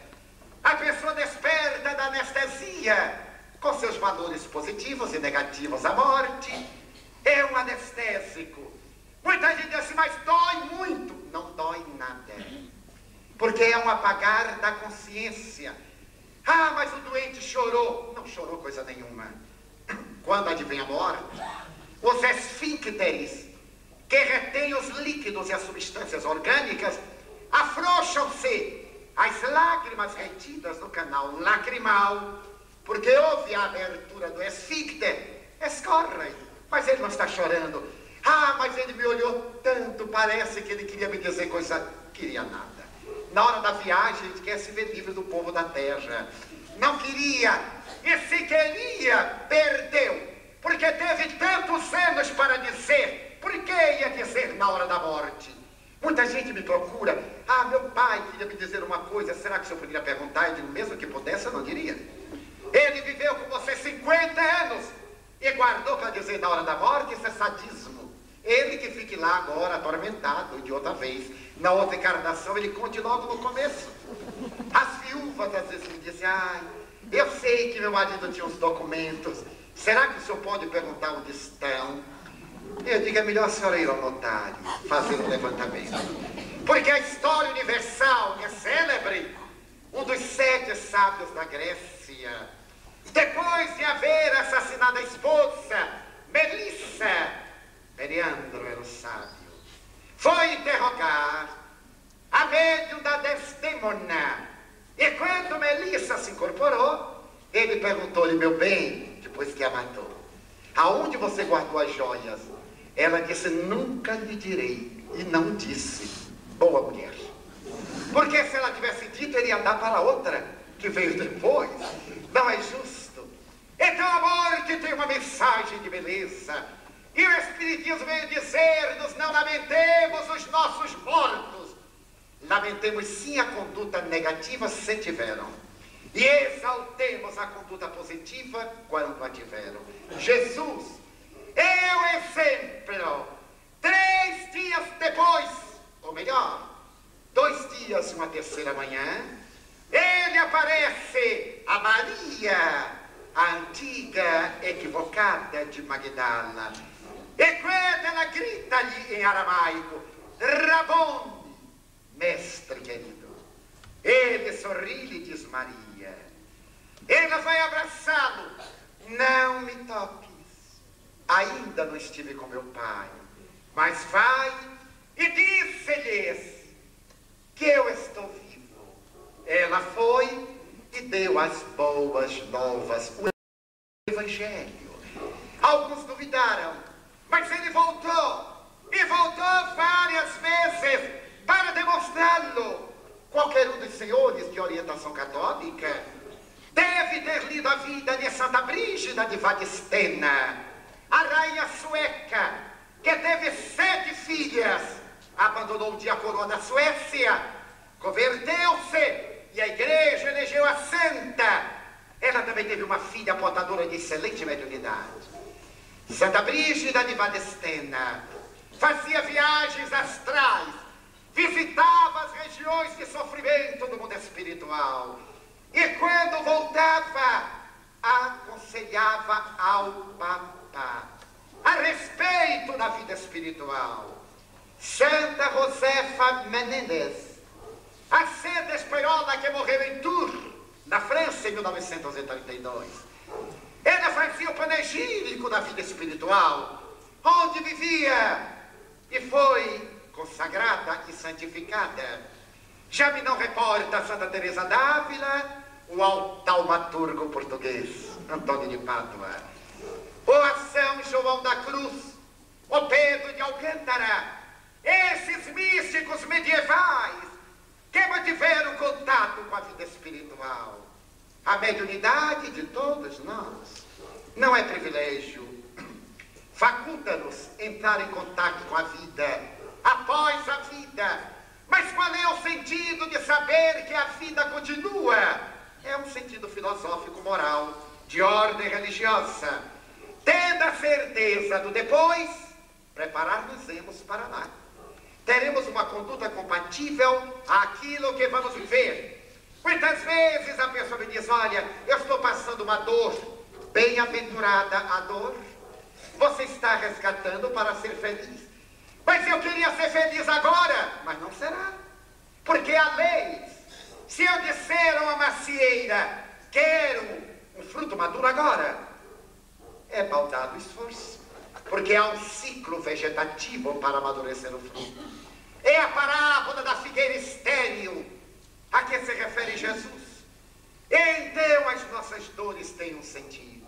A pessoa desperta da anestesia com seus valores positivos e negativos à morte. É um anestésico. Muita gente diz assim, mas dói muito. Não dói nada. Porque é um apagar da consciência. Ah, mas o doente chorou. Não chorou coisa nenhuma. Quando advém a morte, os esfíncteres que retêm os líquidos e as substâncias orgânicas afrouxam-se. As lágrimas retidas no canal lacrimal, porque houve a abertura do esfíncter, escorrem. Mas ele não está chorando. Ah, mas ele me olhou tanto, parece que ele queria me dizer coisa. Queria nada. Na hora da viagem, ele quer se ver livre do povo da terra. Não queria. E se queria, perdeu. Porque teve tantos anos para dizer. Por que ia dizer na hora da morte? Muita gente me procura. Ah, meu pai queria me dizer uma coisa. Será que o senhor poderia perguntar? Eu digo, mesmo que pudesse, eu não diria. Ele viveu com você 50 anos. E guardou para dizer na hora da morte, isso é sadismo. Ele que fique lá agora atormentado de outra vez. Na outra encarnação ele conte logo no começo. As viúvas às vezes me dizem, ai, eu sei que meu marido tinha uns documentos. Será que o senhor pode perguntar onde estão? Eu digo, é melhor a senhora ir ao notário, fazer um levantamento. Porque a história universal é célebre. Um dos 7 sábios da Grécia, depois de haver assassinado a esposa, Melissa, Periandro era o sábio, foi interrogar a médium da Desdemona. E quando Melissa se incorporou, ele perguntou-lhe, meu bem, depois que a matou, aonde você guardou as joias? Ela disse, nunca lhe direi. E não disse. Boa mulher. Porque se ela tivesse dito, ele ia dar para outra, que veio depois. Não é justo. Então a morte tem uma mensagem de beleza. E o Espiritismo veio dizer-nos, não lamentemos os nossos mortos. Lamentemos sim a conduta negativa, se tiveram. E exaltemos a conduta positiva, quando a tiveram. Jesus é o exemplo. 3 dias depois, ou melhor, 2 dias e uma terceira manhã, ele aparece a Maria, a antiga equivocada de Magdala. E quando ela grita ali em aramaico, Rabone, mestre querido, ele sorri e diz Maria. Ela vai abraçá-lo. Não me toques. Ainda não estive com meu pai. Mas vai e disse-lhes que eu estou vivo. Ela foi e deu as boas novas, o Evangelho. Alguns duvidaram, mas ele voltou. E voltou várias vezes para demonstrá-lo. Qualquer um dos senhores de orientação católica deve ter lido a vida de Santa Brígida de Vadstena, a rainha sueca, que teve 7 filhas, abandonou um dia a coroa da Suécia, converteu-se e a igreja elegeu a santa. Ela também teve uma filha portadora de excelente mediunidade. Santa Brígida de Vadstena fazia viagens astrais, visitava as regiões de sofrimento do mundo espiritual. E quando voltava, aconselhava ao Papa a respeito da vida espiritual. Santa Josefa Menéndez, a santa espanhola que morreu em Tours, na França, em 1932. Ela fazia o panegírico da vida espiritual, onde vivia e foi consagrada e santificada. Já me não reporta Santa Teresa d'Ávila, o taumaturgo português, Antônio de Pádua, ou a São João da Cruz, o Pedro de Alcântara, esses místicos medievais contato com a vida espiritual. A mediunidade de todos nós não é privilégio. Faculta-nos entrar em contato com a vida, após a vida. Mas qual é o sentido de saber que a vida continua? É um sentido filosófico, moral, de ordem religiosa. Tendo a certeza do depois, preparar-nos-emos para lá. Teremos uma conduta compatível àquilo que vamos viver. Muitas vezes a pessoa me diz, olha, eu estou passando uma dor, bem-aventurada a dor. Você está resgatando para ser feliz. Mas eu queria ser feliz agora, mas não será. Porque há leis. Se eu disser a uma macieira, quero um fruto maduro agora, é baldado esforço. Porque há um ciclo vegetativo para amadurecer o fruto. É a parábola da figueira estéril a que se refere Jesus. Então as nossas dores têm um sentido.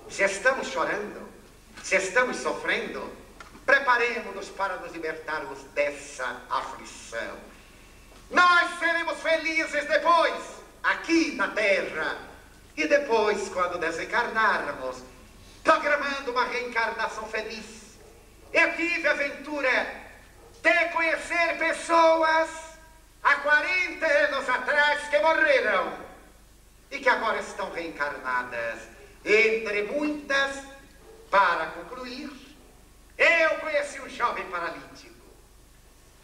Se estamos chorando, se estamos sofrendo, preparemos-nos para nos libertarmos dessa aflição. Nós seremos felizes depois, aqui na terra. E depois, quando desencarnarmos, programando uma reencarnação feliz. Eu tive a aventura de conhecer pessoas há 40 anos atrás que morreram e que agora estão reencarnadas. Entre muitas, para concluir, eu conheci um jovem paralítico.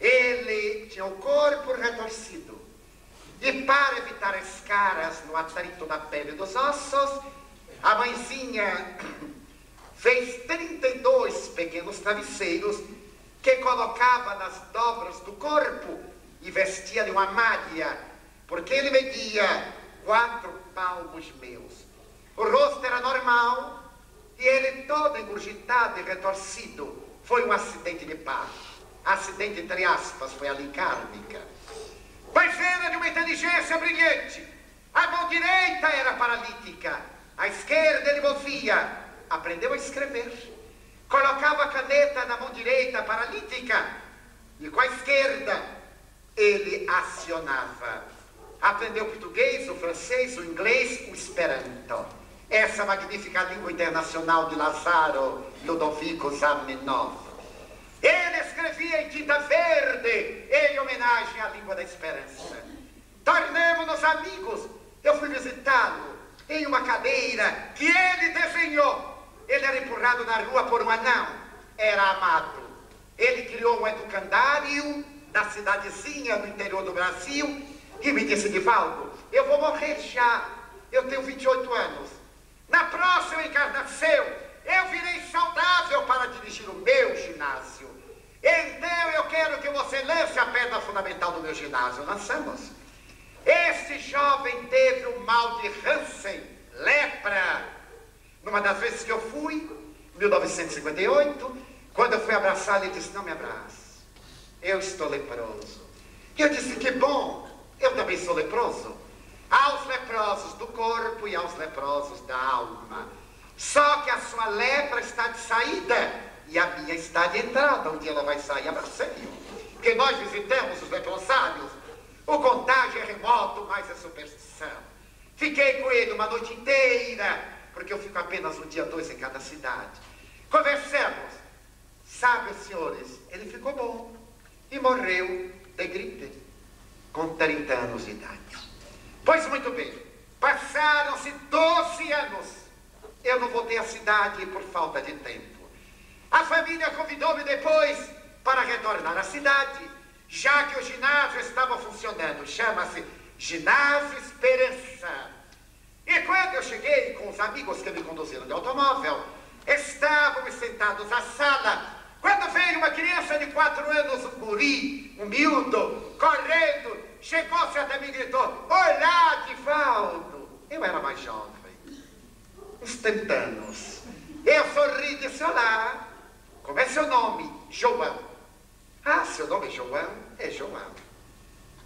Ele tinha o corpo retorcido e, para evitar escaras no atrito da pele dos ossos, a mãezinha fez 32 pequenos travesseiros que colocava nas dobras do corpo e vestia de uma malha, porque ele media 4 palmos meus. O rosto era normal e ele todo engurgitado e retorcido. Foi um acidente de parto. Acidente entre aspas, foi ali kármica. Mas era de uma inteligência brilhante. A mão direita era paralítica, a esquerda ele movia. Aprendeu a escrever. Colocava a caneta na mão direita paralítica e com a esquerda ele acionava. Aprendeu o português, o francês, o inglês, o esperanto. Essa magnífica língua internacional de Lázaro Ludovico Zamenhof. Ele escrevia em tinta verde em homenagem à língua da esperança. Tornamos-nos amigos. Eu fui visitá-lo em uma cadeira que ele desenhou. Ele era empurrado na rua por um anão. Era amado. Ele criou um educandário da cidadezinha no interior do Brasil e me disse, Divaldo, eu vou morrer já. Eu tenho 28 anos. Na próxima encarnação, eu virei saudável para dirigir o meu ginásio. Então eu quero que você lance a pedra fundamental do meu ginásio. Lançamos. Este jovem teve o mal de Hansen, lepra. Numa das vezes que eu fui, em 1958, quando eu fui abraçar, ele disse, não me abrace, eu estou leproso. E eu disse, que bom, eu também sou leproso. Aos leprosos do corpo e aos leprosos da alma. Só que a sua lepra está de saída e a minha está de entrada. Um dia ela vai sair, abracei-o. Porque nós visitamos os leprosários. O contágio é remoto, mas é superstição. Fiquei com ele uma noite inteira, porque eu fico apenas um dia, 2 em cada cidade. Conversamos. Sabe, senhores, ele ficou bom e morreu de gripe, com 30 anos de idade. Pois muito bem, passaram-se 12 anos. Eu não voltei à cidade por falta de tempo. A família convidou-me depois para retornar à cidade, já que o ginásio estava funcionando. Chama-se Ginásio Esperança. E quando eu cheguei com os amigos que me conduziram de automóvel, estávamos sentados na sala, quando veio uma criança de 4 anos, um guri, um miúdo, correndo, chegou-se até mim e gritou, olá, Divaldo. Eu era mais jovem, uns 30 anos. Eu sorri e disse, olá, como é seu nome? João. Ah, seu nome é João? É João.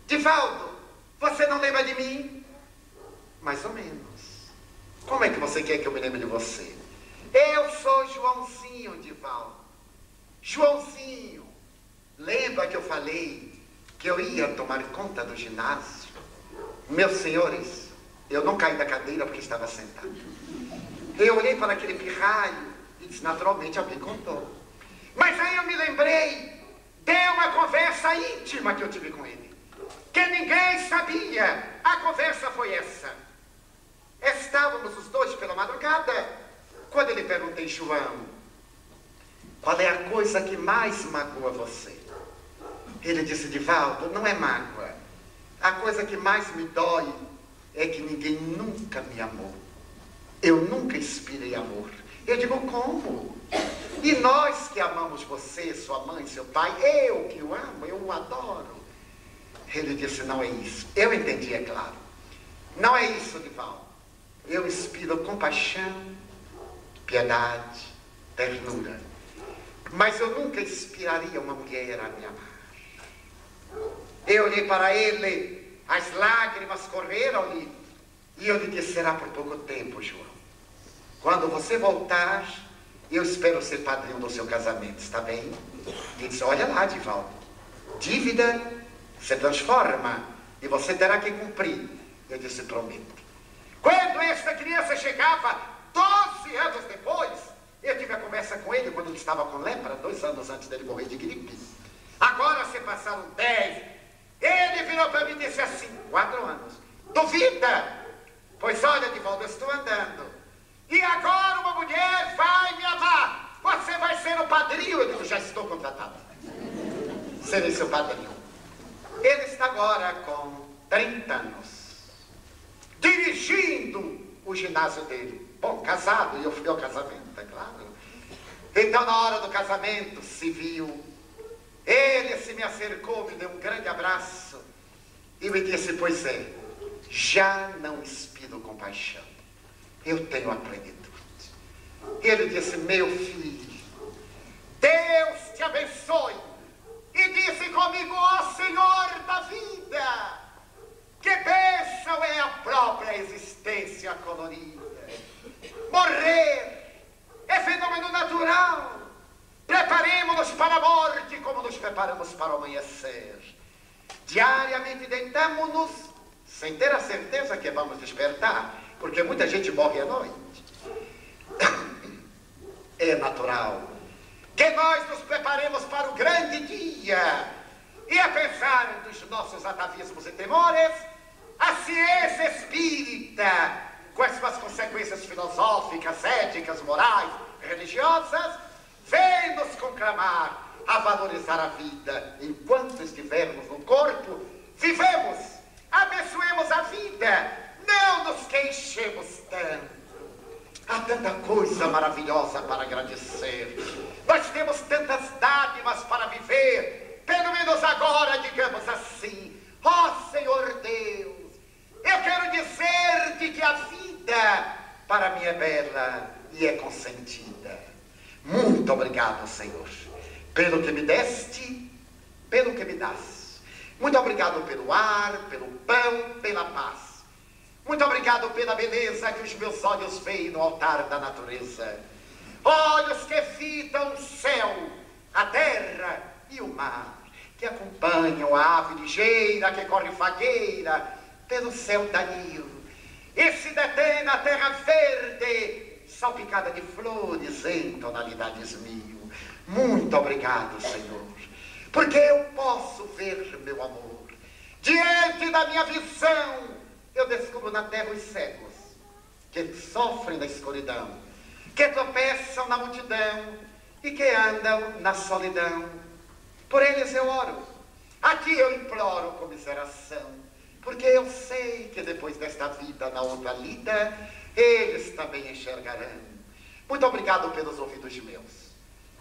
Divaldo, você não lembra de mim? Mais ou menos. Como é que você quer que eu me lembre de você? Eu sou Joãozinho, Divaldo. Joãozinho, lembra que eu falei que eu ia tomar conta do ginásio? Meus senhores, eu não caí da cadeira porque estava sentado. Eu olhei para aquele pirraio e disse, naturalmente alguém contou. Mas aí eu me lembrei de uma conversa íntima que eu tive com ele, que ninguém sabia. A conversa foi essa. Estávamos os dois pela madrugada, quando eu lhe perguntei, João, qual é a coisa que mais magoa você? Ele disse, Divaldo, não é mágoa. A coisa que mais me dói é que ninguém nunca me amou. Eu nunca inspirei amor. Eu digo, como? E nós que amamos você, sua mãe, seu pai, eu que o amo, eu o adoro. Ele disse, não é isso. Eu entendi, é claro. Não é isso, Divaldo. Eu inspiro compaixão, piedade, ternura. Mas eu nunca inspiraria uma mulher a me amar. Eu olhei para ele, as lágrimas correram-lhe, e eu lhe disse, será por pouco tempo, João. Quando você voltar, eu espero ser padrinho do seu casamento, está bem? Ele disse, olha lá, Divaldo, dívida se transforma e você terá que cumprir. Eu disse, prometo. Quando esta criança chegava, 12 anos depois, eu tive a conversa com ele quando ele estava com lepra, 2 anos antes dele morrer de gripe. Agora se passaram 10. Ele virou para mim e disse assim, 4 anos. Duvida? Pois olha, Divaldo, eu estou andando. E agora uma mulher vai me amar. Você vai ser o padrinho. Eu digo, já estou contratado. Serei seu padrinho. Ele está agora com 30 anos, dirigindo o ginásio dele. Bom, casado, e eu fui ao casamento, é claro. Então, na hora do casamento, se viu. Ele se me acercou, me deu um grande abraço e me disse, pois é, já não inspiro compaixão. Eu tenho a plenitude. Ele disse, meu filho, Deus te abençoe. E disse comigo, ó Senhor da vida, que bênção é a própria existência colorida. Morrer é fenômeno natural. Preparemos-nos para a morte como nos preparamos para o amanhecer. Diariamente deitamos-nos sem ter a certeza que vamos despertar, porque muita gente morre à noite. É natural que nós nos preparemos para o grande dia. E a pensar dos nossos atavismos e temores, a ciência espírita, com as suas consequências filosóficas, éticas, morais, religiosas, vem nos conclamar a valorizar a vida. Enquanto estivermos no corpo, vivemos, abençoemos a vida, não nos queixemos tanto. Há tanta coisa maravilhosa para agradecer. Nós temos tantas dádivas para viver. Pelo menos agora, digamos assim, ó Senhor Deus, eu quero dizer-te que a vida para mim é bela e é consentida. Muito obrigado, Senhor, pelo que me deste, pelo que me das. Muito obrigado pelo ar, pelo pão, pela paz. Muito obrigado pela beleza que os meus olhos veem no altar da natureza. Olhos que fitam o céu, a terra e o mar, que acompanham a ave ligeira que corre fagueira pelo céu danil e se detém na terra verde, salpicada de flores em tonalidades mil. Muito obrigado, Senhor, porque eu posso ver, meu amor. Diante da minha visão, eu descubro na terra os cegos, que sofrem da escuridão, que tropeçam na multidão e que andam na solidão. Por eles eu oro, aqui eu imploro comiseração, porque eu sei que depois desta vida, na outra lida, eles também enxergarão. Muito obrigado pelos ouvidos meus,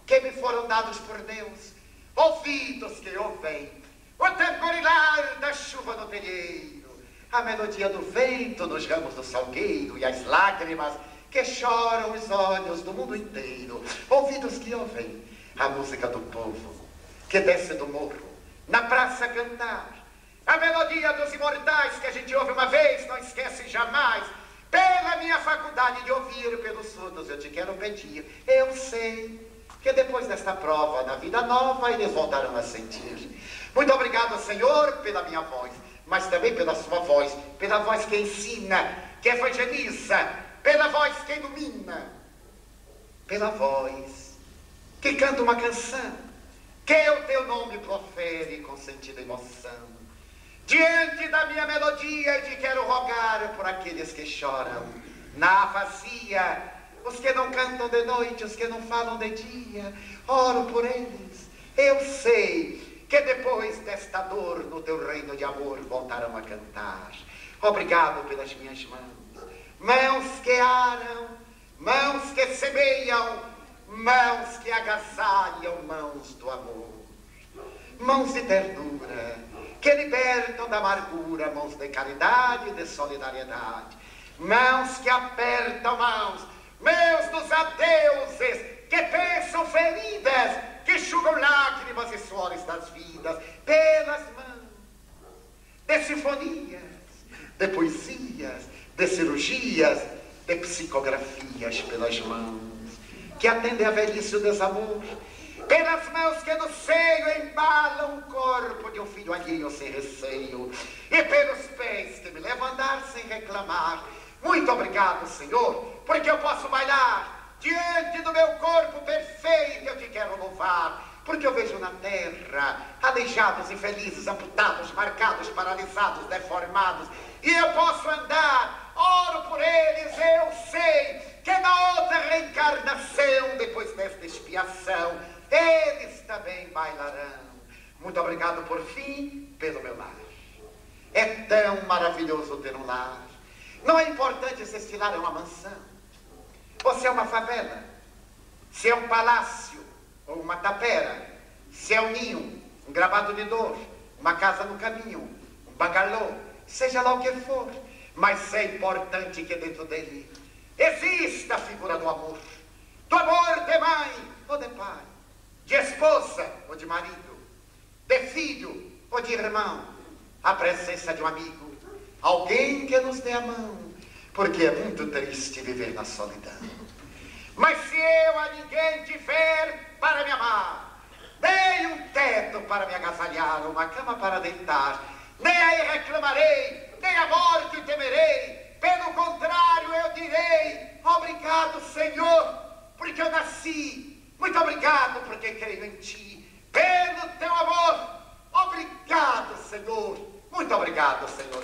que me foram dados por Deus, ouvidos que ouvem o tamborilar da chuva no telheiro, a melodia do vento nos ramos do salgueiro e as lágrimas que choram os olhos do mundo inteiro. Ouvidos que ouvem a música do povo que desce do morro na praça a cantar, a melodia dos imortais que a gente ouve uma vez, não esquece jamais. Pela minha faculdade de ouvir, pelos surdos eu te quero pedir. Eu sei que depois desta prova, na vida nova, eles voltarão a sentir. Muito obrigado, Senhor, pela minha voz. mas também pela sua voz, pela voz que ensina, que evangeliza, pela voz que ilumina, pela voz que canta uma canção, que o teu nome profere com sentido e emoção. Diante da minha melodia, te quero rogar por aqueles que choram na afasia, os que não cantam de noite, os que não falam de dia, oro por eles. Eu sei que depois desta dor, no teu reino de amor, voltarão a cantar. Obrigado pelas minhas mãos, mãos que aram, mãos que semeiam, mãos que agasalham, mãos do amor, mãos de ternura, que libertam da amargura, mãos de caridade e de solidariedade, mãos que apertam mãos dos adeuses, que pensam feridas, que enxugam lágrimas e suores das vidas, pelas mãos de sinfonias, de poesias, de cirurgias, de psicografias, pelas mãos que atendem a velhice e o desamor, pelas mãos que no seio embalam o corpo de um filho alheio sem receio, e pelos pés que me levam a andar sem reclamar. Muito obrigado, Senhor, porque eu posso bailar diante do meu corpo perfeito. Eu te quero louvar, porque eu vejo na terra aleijados, infelizes, amputados, marcados, paralisados, deformados, e eu posso andar, oro por eles. Eu sei que na outra reencarnação, depois desta expiação, eles também bailarão. Muito obrigado, por fim, pelo meu lar. É tão maravilhoso ter um lar. Não é importante se esse lar é uma mansão, ou se é uma favela, se é um palácio ou uma tapera, se é um ninho, um gravado de dor, uma casa no caminho, um bangalô, seja lá o que for. Mas é importante que dentro dele exista a figura do amor de mãe ou de pai, de esposa ou de marido, de filho ou de irmão, a presença de um amigo, alguém que nos dê a mão, porque é muito triste viver na solidão. Mas se eu a ninguém tiver para me amar, nem um teto para me agasalhar, uma cama para deitar, nem aí reclamarei, nem a morte temerei. Pelo contrário, eu direi: obrigado, Senhor, porque eu nasci. Muito obrigado, porque creio em Ti. Pelo Teu amor, obrigado, Senhor. Muito obrigado, Senhor.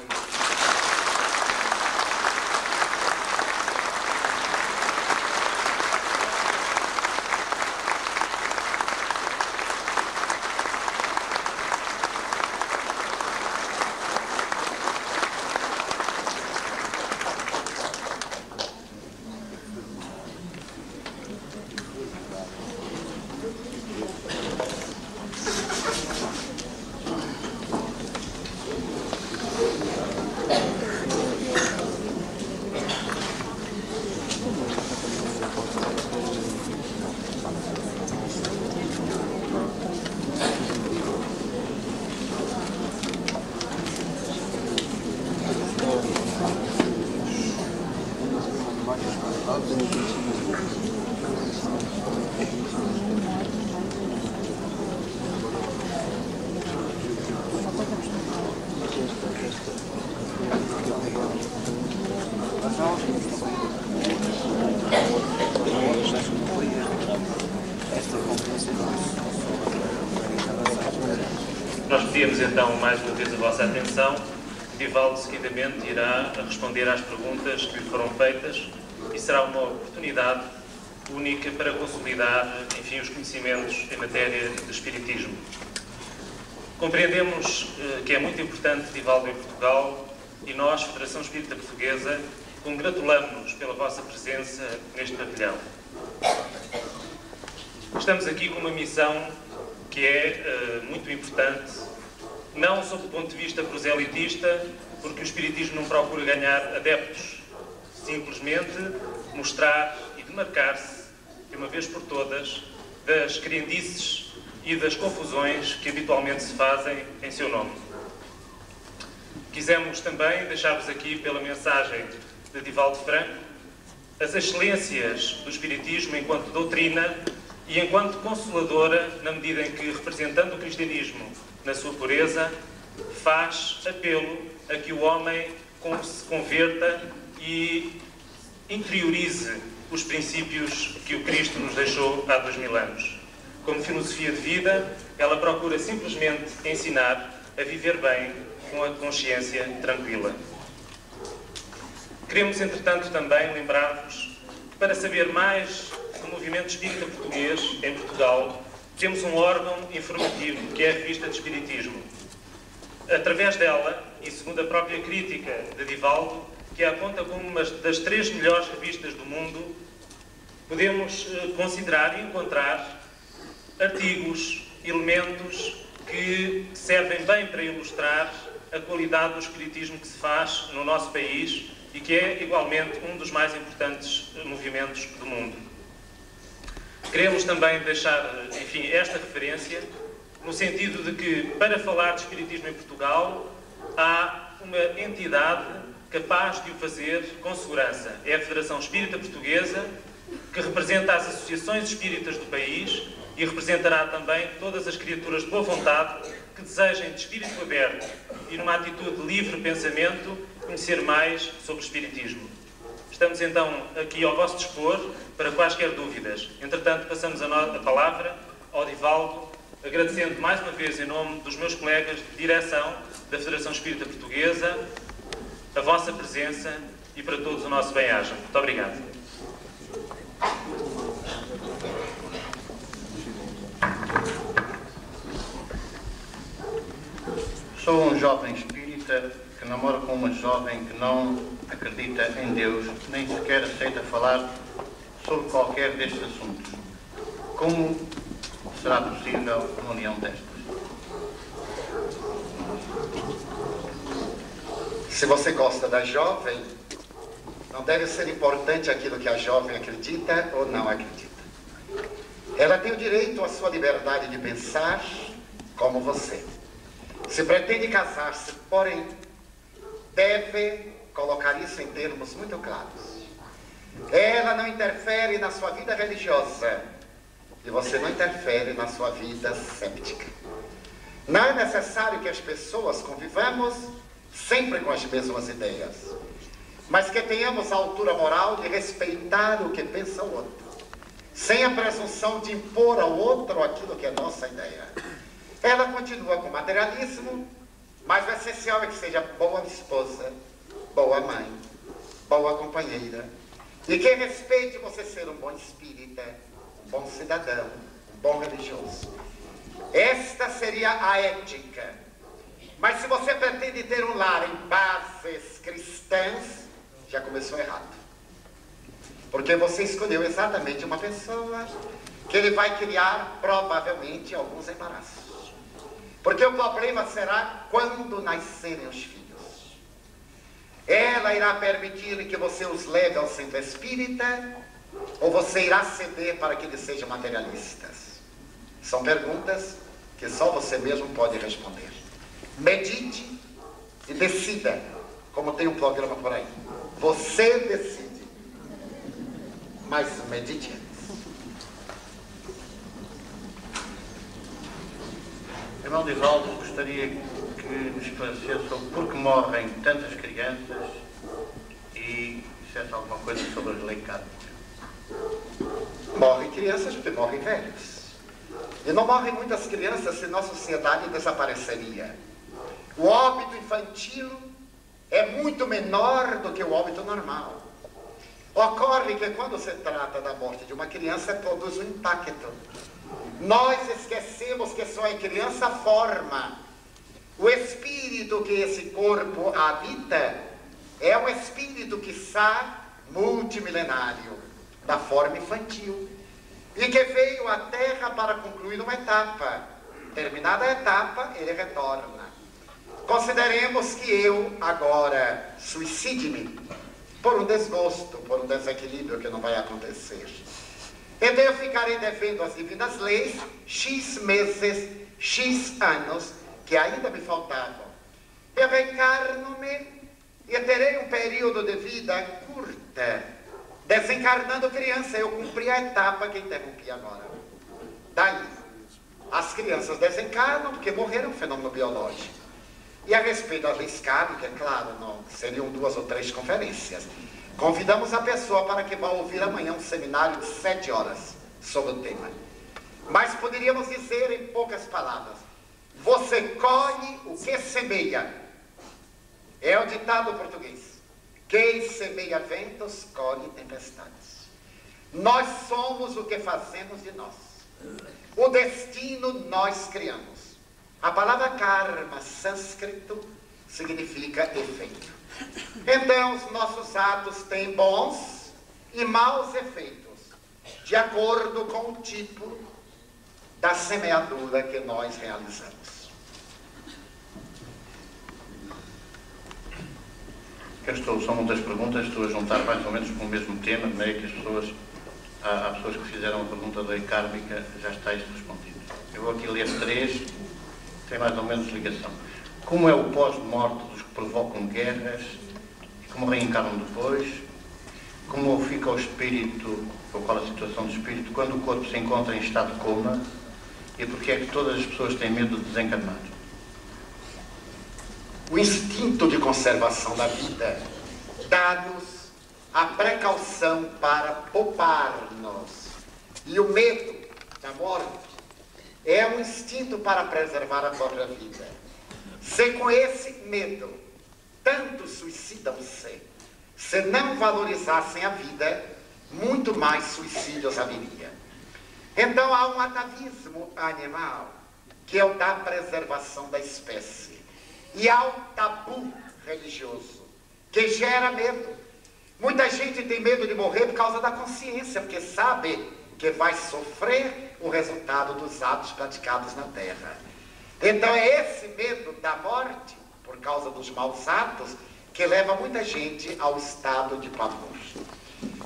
Nós pedimos então mais uma vez a vossa atenção. Divaldo seguidamente irá responder às perguntas que lhe foram feitas e será uma oportunidade única para consolidar, enfim, os conhecimentos em matéria de espiritismo. Compreendemos que é muito importante Divaldo em Portugal e nós, Federação Espírita Portuguesa, congratulamos-nos pela vossa presença neste pavilhão. Estamos aqui com uma missão que é muito importante, não sob o ponto de vista proselitista, porque o Espiritismo não procura ganhar adeptos, simplesmente mostrar e demarcar-se, de uma vez por todas, das crendices e das confusões que habitualmente se fazem em seu nome. Quisemos também deixar-vos aqui, pela mensagem de Divaldo Franco, as excelências do Espiritismo enquanto doutrina e enquanto consoladora, na medida em que, representando o cristianismo na sua pureza, faz apelo a que o homem se converta e interiorize os princípios que o Cristo nos deixou há 2000 anos. Como filosofia de vida, ela procura simplesmente ensinar a viver bem com a consciência tranquila. Queremos, entretanto, também lembrar-vos que, para saber mais do movimento espírita português em Portugal, temos um órgão informativo, que é a Revista de Espiritismo. Através dela, e segundo a própria crítica de Divaldo, que a aponta como uma das 3 melhores revistas do mundo, podemos considerar e encontrar artigos, elementos que servem bem para ilustrar a qualidade do espiritismo que se faz no nosso país e que é, igualmente, um dos mais importantes movimentos do mundo. Queremos também deixar, enfim, esta referência, no sentido de que, para falar de espiritismo em Portugal, há uma entidade capaz de o fazer com segurança. É a Federação Espírita Portuguesa, que representa as associações espíritas do país e representará também todas as criaturas de boa vontade que desejem, de espírito aberto e numa atitude de livre pensamento, conhecer mais sobre o espiritismo. Estamos então aqui ao vosso dispor para quaisquer dúvidas. Entretanto, passamos a palavra ao Divaldo, agradecendo mais uma vez em nome dos meus colegas de direção da Federação Espírita Portuguesa a vossa presença e para todos o nosso bem-aja. Muito obrigado. Sou um jovem espírita que namora com uma jovem que não acredita em Deus, nem sequer aceita falar sobre qualquer destes assuntos. Como será possível uma união destas? Se você gosta da jovem, não deve ser importante aquilo que a jovem acredita ou não acredita. Ela tem o direito à sua liberdade de pensar como você. Se pretende casar-se, porém, deve colocar isso em termos muito claros. Ela não interfere na sua vida religiosa e você não interfere na sua vida séptica. Não é necessário que as pessoas convivamos sempre com as mesmas ideias, mas que tenhamos a altura moral de respeitar o que pensa o outro, sem a presunção de impor ao outro aquilo que é nossa ideia. Ela continua com materialismo, mas o essencial é que seja boa esposa, boa mãe, boa companheira, e que respeite você ser um bom espírita, um bom cidadão, um bom religioso. Esta seria a ética. Mas se você pretende ter um lar em bases cristãs, já começou errado. Porque você escolheu exatamente uma pessoa que ele vai criar, provavelmente, alguns embaraços. Porque o problema será quando nascerem os filhos. Ela irá permitir que você os leve ao centro espírita, ou você irá ceder para que eles sejam materialistas? São perguntas que só você mesmo pode responder. Medite e decida, como tem um programa por aí. Você decide, mas medite antes. Irmão Divaldo, gostaria que nos esclarecesse sobre por que morrem tantas crianças e dissesse alguma coisa sobre as leis kármicas. Morrem crianças porque morrem velhos. E não morrem muitas crianças, senão a sociedade desapareceria. O óbito infantil é muito menor do que o óbito normal. Ocorre que quando se trata da morte de uma criança, produz um impacto. Nós esquecemos que só a criança forma. O espírito que esse corpo habita é um espírito que está multimilenário, da forma infantil, e que veio à Terra para concluir uma etapa. Terminada a etapa, ele retorna. Consideremos que eu agora suicide-me por um desgosto, por um desequilíbrio que não vai acontecer. Então eu ficarei devendo às divinas leis X meses, X anos, que ainda me faltavam. Eu reencarno-me e terei um período de vida curta. Desencarnando criança, eu cumpri a etapa que interrompi agora. Daí, as crianças desencarnam porque morreram um fenômeno biológico. E a respeito das leis kármicas, é claro, não seriam 2 ou 3 conferências. Convidamos a pessoa para que vá ouvir amanhã um seminário de 7 horas sobre o tema. Mas poderíamos dizer em poucas palavras: você colhe o que semeia. É o ditado português: quem semeia ventos, colhe tempestades. Nós somos o que fazemos de nós. O destino nós criamos. A palavra karma, sânscrito, significa efeito. Então, os nossos atos têm bons e maus efeitos, de acordo com o tipo da semeadura que nós realizamos. São muitas perguntas, estou a juntar mais ou menos com o mesmo tema, de maneira que as pessoas, há pessoas que fizeram a pergunta da lei kármica, já está isto respondido. Eu vou aqui ler 3, tem mais ou menos ligação. Como é o pós-morte dos que provocam guerras e como reencarnam depois? Como fica o espírito, ou qual a situação do espírito, quando o corpo se encontra em estado de coma? E porque é que todas as pessoas têm medo de desencarnar? O instinto de conservação da vida dá-nos a precaução para poupar-nos. E o medo da morte é um instinto para preservar a própria vida. Se com esse medo tantos suicidam-se, se não valorizassem a vida, muito mais suicídios haveria. Então há um atavismo animal, que é o da preservação da espécie. E há um tabu religioso, que gera medo. Muita gente tem medo de morrer por causa da consciência, porque sabe que vai sofrer o resultado dos atos praticados na Terra. Então é esse medo da morte, por causa dos maus atos, que leva muita gente ao estado de pavor.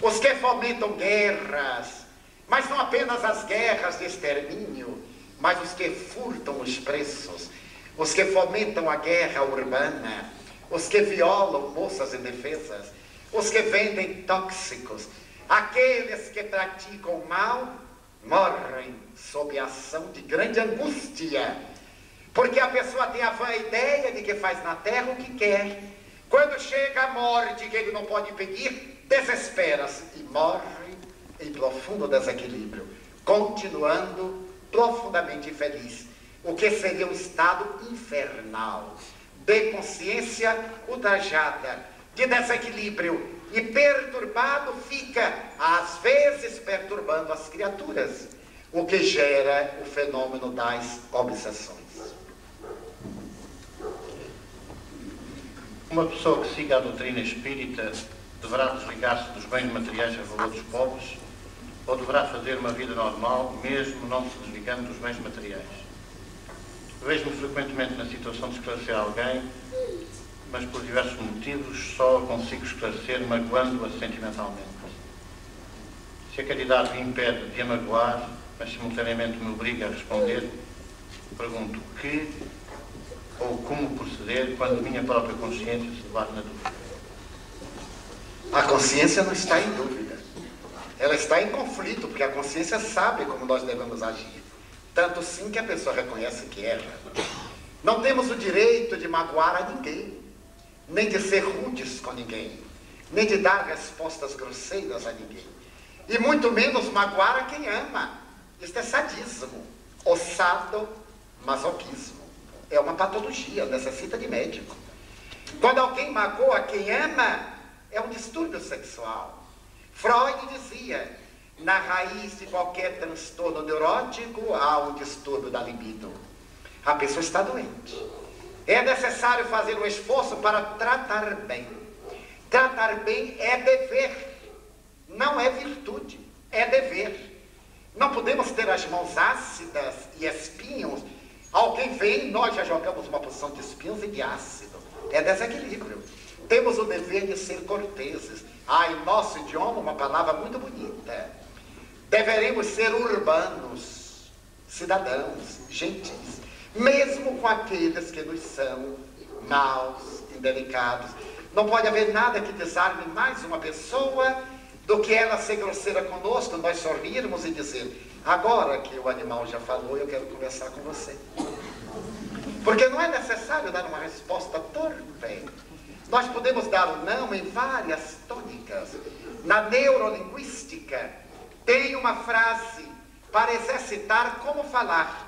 Os que fomentam guerras, mas não apenas as guerras de extermínio, mas os que furtam os preços, os que fomentam a guerra urbana, os que violam moças indefesas, os que vendem tóxicos, aqueles que praticam o mal, morrem sob a ação de grande angústia, porque a pessoa tem a vã ideia de que faz na terra o que quer. Quando chega a morte que ele não pode impedir, desespera-se e morre em profundo desequilíbrio, continuando profundamente infeliz, o que seria um estado infernal, de consciência ultrajada, de desequilíbrio, e perturbado fica, às vezes perturbando as criaturas, o que gera o fenômeno das obsessões. Uma pessoa que siga a doutrina espírita deverá desligar-se dos bens materiais a favor dos pobres ou deverá fazer uma vida normal, mesmo não se desligando dos bens materiais? Vejo-me frequentemente na situação de esclarecer alguém, mas por diversos motivos só consigo esclarecer magoando-a sentimentalmente. Se a caridade me impede de a magoar, mas simultaneamente me obriga a responder, pergunto que ou como proceder quando a minha própria consciência se debate na dúvida. A consciência não está em dúvida. Ela está em conflito, porque a consciência sabe como nós devemos agir. Tanto sim que a pessoa reconhece que erra. Não temos o direito de magoar a ninguém, nem de ser rudes com ninguém, nem de dar respostas grosseiras a ninguém. E muito menos magoar a quem ama. Isto é sadismo, ou sadomasoquismo. É uma patologia, necessita de médico. Quando alguém magoa quem ama, é um distúrbio sexual. Freud dizia, na raiz de qualquer transtorno neurótico há um distúrbio da libido. A pessoa está doente. É necessário fazer um esforço para tratar bem. Tratar bem é dever, não é virtude, é dever. Não podemos ter as mãos ácidas e espinhos. Alguém vem, nós já jogamos uma porção de espinhos e de ácido. É desequilíbrio. Temos o dever de ser corteses. Em nosso idioma, uma palavra muito bonita. Deveremos ser urbanos, cidadãos, gentis, mesmo com aqueles que nos são maus, indelicados. Não pode haver nada que desarme mais uma pessoa do que ela ser grosseira conosco, nós sorrirmos e dizer: agora que o animal já falou, eu quero conversar com você. Porque não é necessário dar uma resposta torpe. Nós podemos dar o não em várias tônicas. Na neurolinguística, tem uma frase para exercitar como falar.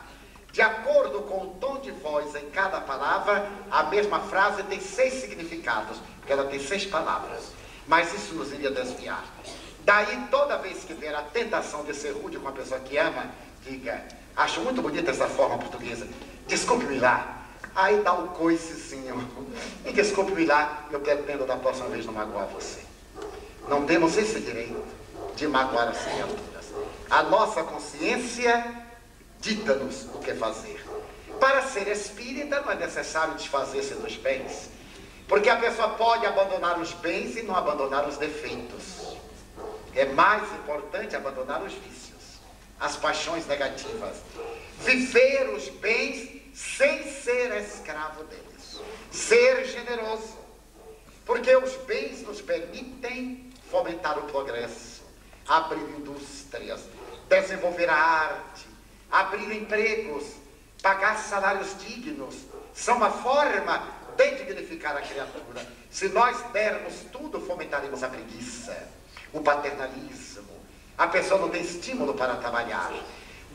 De acordo com o tom de voz em cada palavra, a mesma frase tem 6 significados, porque ela tem 6 palavras. Mas isso nos iria desviar. Daí, toda vez que vier a tentação de ser rude com a pessoa que ama, diga, acho muito bonita essa forma portuguesa, desculpe-me lá. Aí dá um coicezinho. E desculpe-me lá, eu pretendo da próxima vez não magoar você. Não temos esse direito de magoar as criaturas. A nossa consciência dita-nos o que fazer. Para ser espírita não é necessário desfazer-se dos bens, porque a pessoa pode abandonar os bens e não abandonar os defeitos. É mais importante abandonar os vícios, as paixões negativas, viver os bens sem ser escravo deles, ser generoso, porque os bens nos permitem fomentar o progresso, abrir indústrias, desenvolver a arte, abrir empregos, pagar salários dignos. São uma forma de dignificar a criatura. Se nós dermos tudo, fomentaremos a preguiça, o paternalismo. A pessoa não tem estímulo para trabalhar.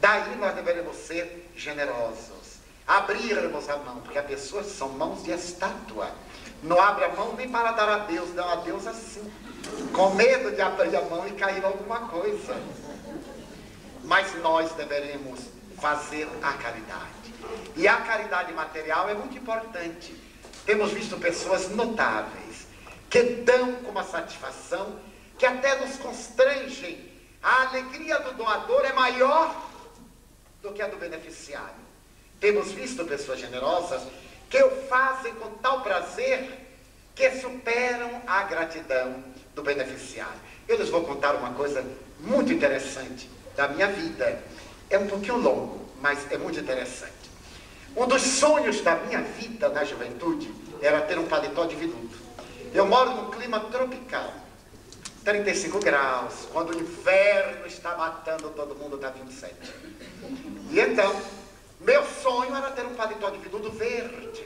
Daí nós deveremos ser generosos, abrirmos a mão, porque as pessoas são mãos de estátua. Não abre a mão nem para dar a Deus, dão a Deus assim, com medo de abrir a mão e cair alguma coisa. Mas nós deveremos fazer a caridade. E a caridade material é muito importante. Temos visto pessoas notáveis, que dão com uma satisfação, que até nos constrangem. A alegria do doador é maior do que a do beneficiário. Temos visto pessoas generosas que o fazem com tal prazer que superam a gratidão do beneficiário. Eu lhes vou contar uma coisa muito interessante da minha vida. É um pouquinho longo, mas é muito interessante. Um dos sonhos da minha vida na juventude era ter um paletó de veludo. Eu moro num clima tropical, 35 graus, quando o inverno está matando todo mundo, está 27. E então, meu sonho era ter um paletó de veludo verde.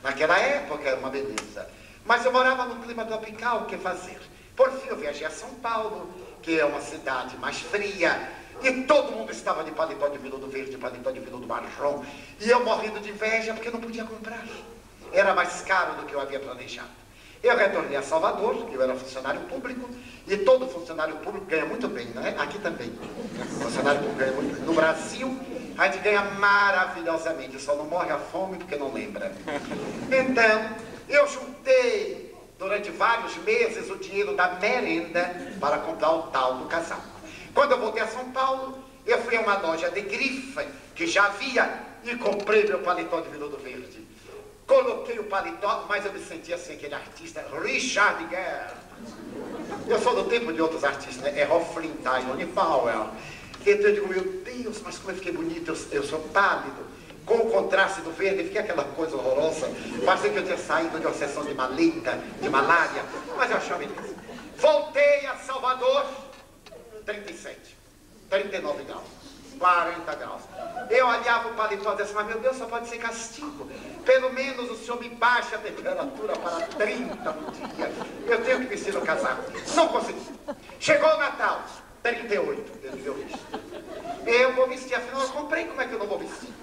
Naquela época era uma beleza. Mas eu morava num clima tropical, o que fazer? Por fim, eu viajei a São Paulo, que é uma cidade mais fria, e todo mundo estava de paletó de veludo verde, paletó de veludo marrom, e eu morrendo de inveja porque não podia comprar. Era mais caro do que eu havia planejado. Eu retornei a Salvador, eu era funcionário público, e todo funcionário público ganha muito bem, não é? Aqui também. Funcionário público ganha muito bem. No Brasil, a gente ganha maravilhosamente, só não morre a fome porque não lembra. Então, eu juntei durante vários meses o dinheiro da merenda para comprar o tal do casaco. Quando eu voltei a São Paulo, eu fui a uma loja de grife, que já havia, e comprei meu paletó de veludo verde. Coloquei o paletó, mas eu me sentia assim, aquele artista, Richard Gere. Eu sou do tempo de outros artistas, né? Errol Flynn, Tyrone Powell. Então eu digo, meu Deus, mas como eu fiquei bonito, eu sou pálido. Com o contraste do verde, fiquei aquela coisa horrorosa. Parecia que eu tinha saído de uma sessão de maleta, de malária, mas eu achava beleza. Voltei a Salvador, 37, 39 graus, 40 graus. Eu olhava o paletó e disse, mas meu Deus, só pode ser castigo. Pelo menos o senhor me baixa a temperatura para 30 no dia. Eu tenho que vestir o casaco. Não consegui. Chegou o Natal, 38, eu vou vestir, afinal eu comprei, como é que eu não vou vestir?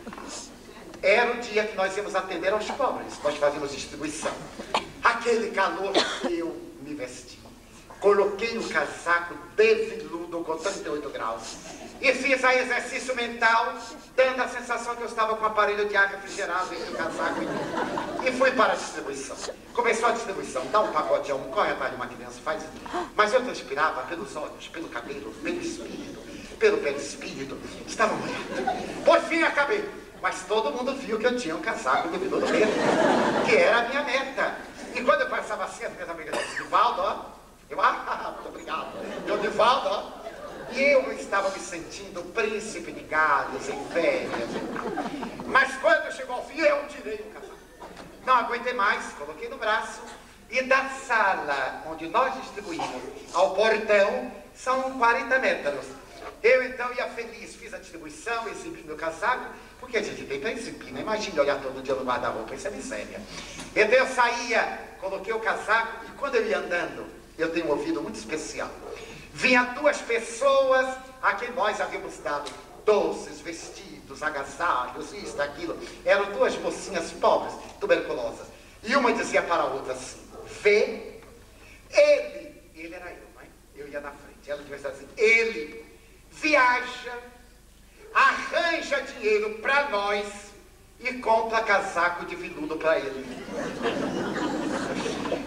Era o dia que nós íamos atender aos pobres, nós fazíamos distribuição. Aquele calor, eu me vesti. Coloquei o casaco de veludo com 38 graus e fiz a exercício mental, dando a sensação que eu estava com um aparelho de ar refrigerado entre o casaco e fui para a distribuição. Começou a distribuição, dá um pacote a um, corre atrás de uma criança, faz isso. Mas eu transpirava pelos olhos, pelo cabelo, pelo espírito, pelo perispírito, estava molhado. Por fim acabei, mas todo mundo viu que eu tinha um casaco de veludo verde, que era a minha meta. E quando eu passava assim, as minhas amigas diziam, Divaldo, ó. Eu, muito obrigado. Eu, Divaldo, ó. E eu estava me sentindo príncipe de Gales, em férias. Mas quando chegou ao fim, eu tirei o casaco. Não aguentei mais, coloquei no braço. E da sala onde nós distribuímos ao portão, são 40 metros. Eu então ia feliz, fiz a distribuição, exibi meu casaco. Porque a gente tem príncipe, né? Imagina olhar todo dia no guarda-roupa, isso é miséria. Então eu saía, coloquei o casaco, e quando eu ia andando, eu tenho um ouvido muito especial. Vinha duas pessoas a quem nós havíamos dado doces, vestidos, agasalhos, isso, aquilo. Eram duas mocinhas pobres, tuberculosas. E uma dizia para a outra assim, vê, ele era eu, né? Eu ia na frente. Ela devia estar assim, ele viaja, arranja dinheiro para nós e compra casaco de veludo para ele.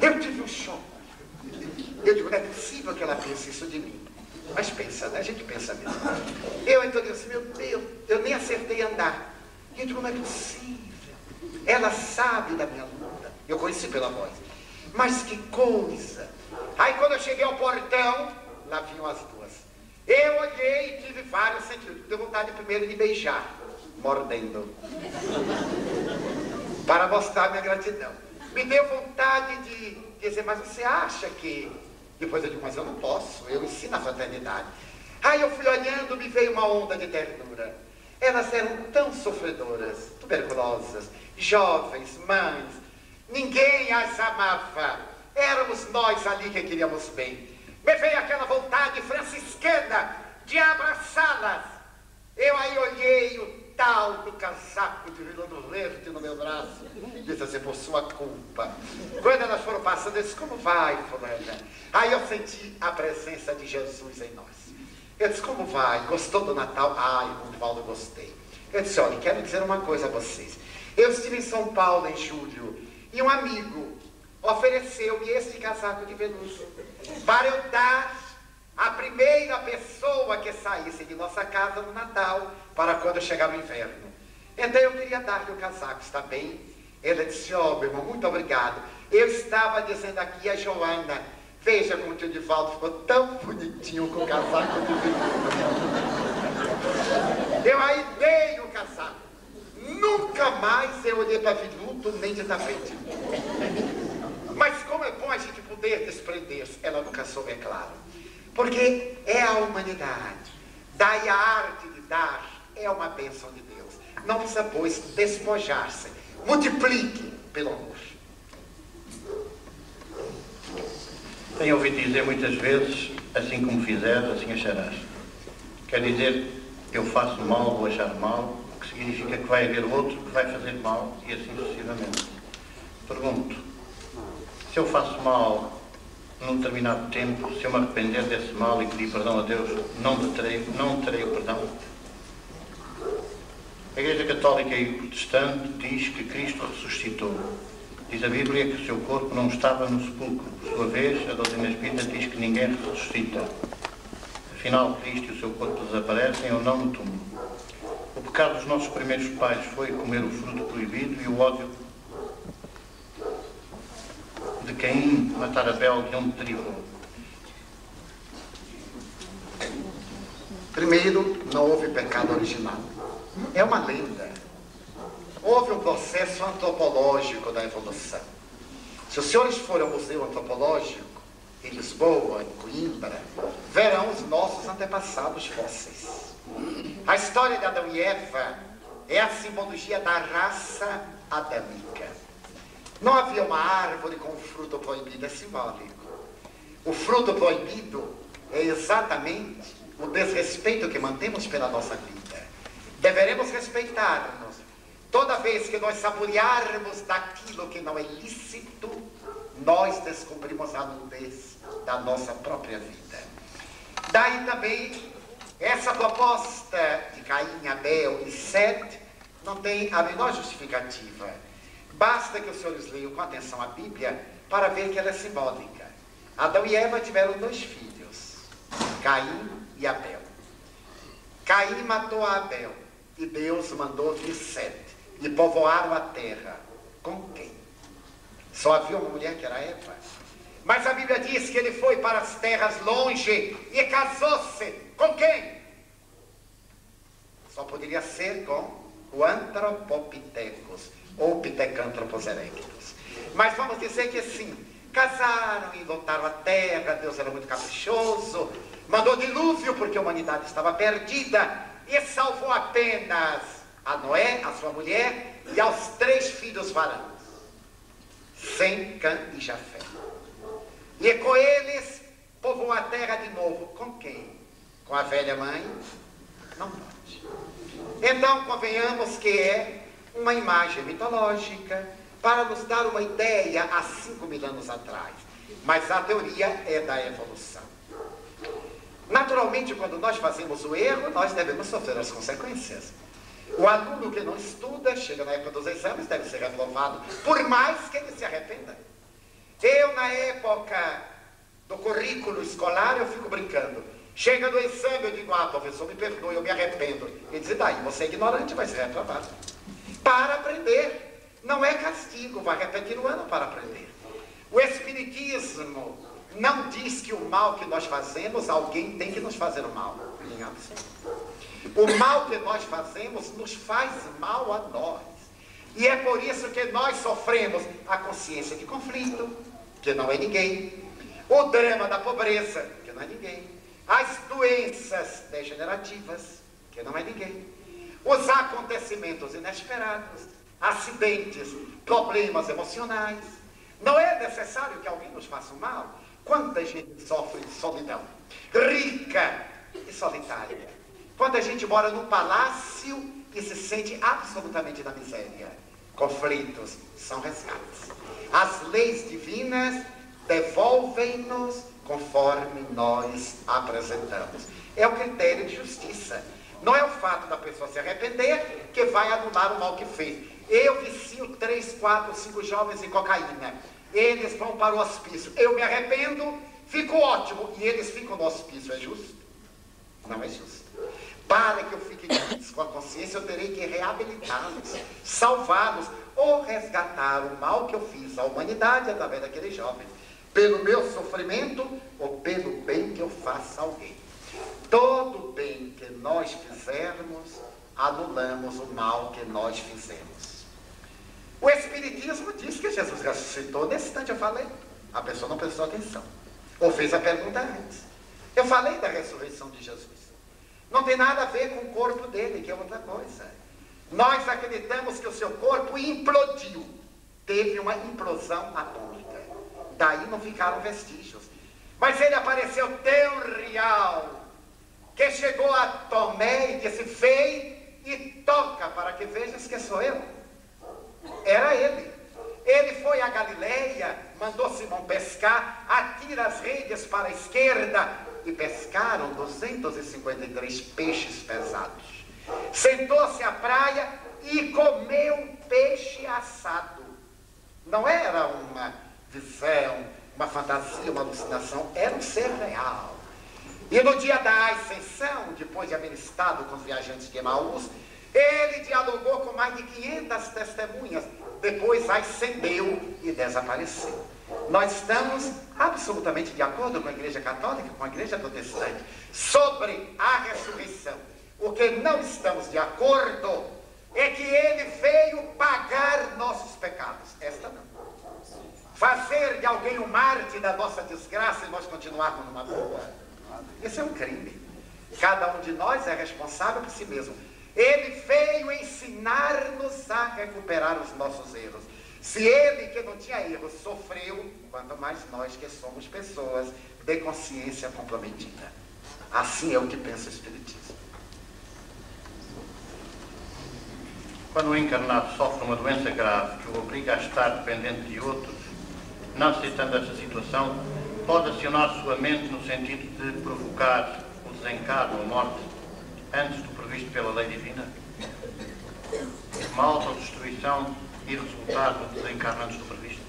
Eu tive um choque. Eu digo, não é possível que ela pense isso de mim. Mas pensa, né? A gente pensa mesmo. Eu então digo assim, meu Deus, eu nem acertei andar. E eu digo, não é possível. Ela sabe da minha luta. Eu conheci pela voz. Mas que coisa. Aí quando eu cheguei ao portão, lá vinham as duas. Eu olhei e tive vários sentidos. Deu vontade primeiro de beijar, mordendo. Para mostrar minha gratidão. Me deu vontade de dizer, mas você acha que... Depois eu digo, mas eu não posso, eu ensino a fraternidade. Aí eu fui olhando, me veio uma onda de ternura. Elas eram tão sofredoras, tuberculosas, jovens, mães. Ninguém as amava. Éramos nós ali que queríamos bem. Me veio aquela vontade franciscana de abraçá-las. Eu aí olhei o tal do casaco de veludo verde no meu braço. Disse assim, por sua culpa. Quando elas foram passando, eu disse, como vai, fulana? Aí eu senti a presença de Jesus em nós. Eu disse, como vai? Gostou do Natal? Ai, irmão Paulo, gostei. Eu disse, olha, quero dizer uma coisa a vocês. Eu estive em São Paulo em julho e um amigo ofereceu-me este casaco de veludo para eu dar à primeira pessoa que saísse de nossa casa no Natal, para quando chegar o inverno. Então eu queria dar-lhe o casaco, está bem? Ele disse, meu irmão, muito obrigado. Eu estava dizendo aqui a Joana, veja como o tio Divaldo ficou tão bonitinho com o casaco de veludo. Eu aí dei o casaco. Nunca mais eu olhei para veludo nem de tapete. Mas como é bom a gente poder desprender-se. Ela nunca soube, é claro. Porque é a humanidade. Daí a arte de dar é uma bênção de Deus. Não precisa, pois, despojar-se. Multiplique pelo amor. Tenho ouvido dizer muitas vezes, assim como fizeres, assim acharás. Quer dizer, eu faço mal, vou achar mal, o que significa que vai haver outro que vai fazer mal, e assim sucessivamente. Pergunto, se eu faço mal num determinado tempo, se eu me arrepender desse mal e pedir perdão a Deus, não terei o perdão? A Igreja Católica e Protestante diz que Cristo ressuscitou. Diz a Bíblia que o seu corpo não estava no sepulcro. Por sua vez, a doutrina espírita diz que ninguém ressuscita. Afinal, Cristo e o seu corpo desaparecem ou não no túmulo. O pecado dos nossos primeiros pais foi comer o fruto proibido e o ódio de Caim matar Abel, de onde derivou? Primeiro, não houve pecado original. É uma lenda. Houve um processo antropológico da evolução. Se os senhores forem ao Museu Antropológico, em Lisboa, em Coimbra, verão os nossos antepassados fósseis. A história de Adão e Eva é a simbologia da raça adâmica. Não havia uma árvore com fruto proibido, é simbólico. O fruto proibido é exatamente o desrespeito que mantemos pela nossa vida. Deveremos respeitar-nos. Toda vez que nós saborearmos daquilo que não é lícito, nós descobrimos a nudez da nossa própria vida. Daí também, essa proposta de Caim, Abel e Sete não tem a menor justificativa. Basta que os senhores leiam com atenção a Bíblia para ver que ela é simbólica. Adão e Eva tiveram 2 filhos, Caim e Abel. Caim matou a Abel e Deus mandou vir Sete e povoaram a terra. Com quem? Só havia uma mulher que era Eva. Mas a Bíblia diz que ele foi para as terras longe e casou-se. Com quem? Só poderia ser com o Anthropopithecus, ou Pithecanthropus erectus. Mas vamos dizer que sim, casaram e lotaram a terra, Deus era muito caprichoso, mandou dilúvio porque a humanidade estava perdida e salvou apenas a Noé, a sua mulher e aos 3 filhos varões, Sem, Cã e Jafé. E com eles povoou a terra de novo. Com quem? Com a velha mãe? Não pode. Então, convenhamos que é uma imagem mitológica para nos dar uma ideia há 5.000 anos atrás. Mas a teoria é da evolução. Naturalmente, quando nós fazemos o erro, nós devemos sofrer as consequências. O aluno que não estuda, chega na época dos exames, deve ser reprovado, por mais que ele se arrependa. Eu, na época do currículo escolar, eu fico brincando. Chega no exame, eu digo, professor, me perdoe, eu me arrependo. Ele diz, daí, você é ignorante, vai ser reprovado. Para aprender. Não é castigo, vai repetir o ano para aprender. O Espiritismo não diz que o mal que nós fazemos, alguém tem que nos fazer o mal. Em absoluto. O mal que nós fazemos nos faz mal a nós. E é por isso que nós sofremos a consciência de conflito, que não é ninguém. O drama da pobreza, que não é ninguém. As doenças degenerativas, que não é ninguém. Os acontecimentos inesperados, acidentes, problemas emocionais. Não é necessário que alguém nos faça o mal. Quanta gente sofre de solidão, rica e solitária. Quanta gente mora num palácio e se sente absolutamente na miséria. Conflitos são resgates. As leis divinas devolvem-nos conforme nós apresentamos. É o critério de justiça. Não é o fato da pessoa se arrepender que vai anular o mal que fez. Eu vicio 3, 4, 5 jovens em cocaína. Eles vão para o hospício. Eu me arrependo, fico ótimo. E eles ficam no hospício. É justo? Não é justo. Para que eu fique com a consciência, eu terei que reabilitá-los, salvá-los, ou resgatar o mal que eu fiz à humanidade através daquele jovem, pelo meu sofrimento ou pelo bem que eu faça a alguém. Todo bem que nós fizermos, anulamos o mal que nós fizemos. O Espiritismo diz que Jesus ressuscitou. Nesse instante eu falei, a pessoa não prestou atenção, ou fez a pergunta antes. Eu falei da ressurreição de Jesus. Não tem nada a ver com o corpo dele, que é outra coisa. Nós acreditamos que o seu corpo implodiu. Teve uma implosão atômica. Daí não ficaram vestígios. Mas ele apareceu tão real, que chegou a Tomé e disse, vem e toca para que vejas que sou eu. Era ele. Ele foi a Galileia, mandou Simão pescar, atira as redes para a esquerda, e pescaram 253 peixes pesados. Sentou-se à praia e comeu peixe assado. Não era uma visão, uma fantasia, uma alucinação, era um ser real. E no dia da ascensão, depois de haver estado com os viajantes de Emaús, ele dialogou com mais de 500 testemunhas, depois ascendeu e desapareceu. Nós estamos absolutamente de acordo com a Igreja Católica, com a Igreja Protestante, sobre a ressurreição. O que não estamos de acordo é que ele veio pagar nossos pecados. Esta não. Fazer de alguém um mártir da nossa desgraça e nós continuarmos numa boa, esse é um crime. Cada um de nós é responsável por si mesmo. Ele veio ensinar-nos a recuperar os nossos erros. Se ele, que não tinha erro, sofreu, quanto mais nós que somos pessoas de consciência comprometida. Assim é o que pensa o Espiritismo. Quando o encarnado sofre uma doença grave que o obriga a estar dependente de outros, não aceitando essa situação, pode acionar sua mente no sentido de provocar o desencarno, a morte, antes do previsto pela lei divina? Uma autodestruição e resultado do desencarno antes do previsto?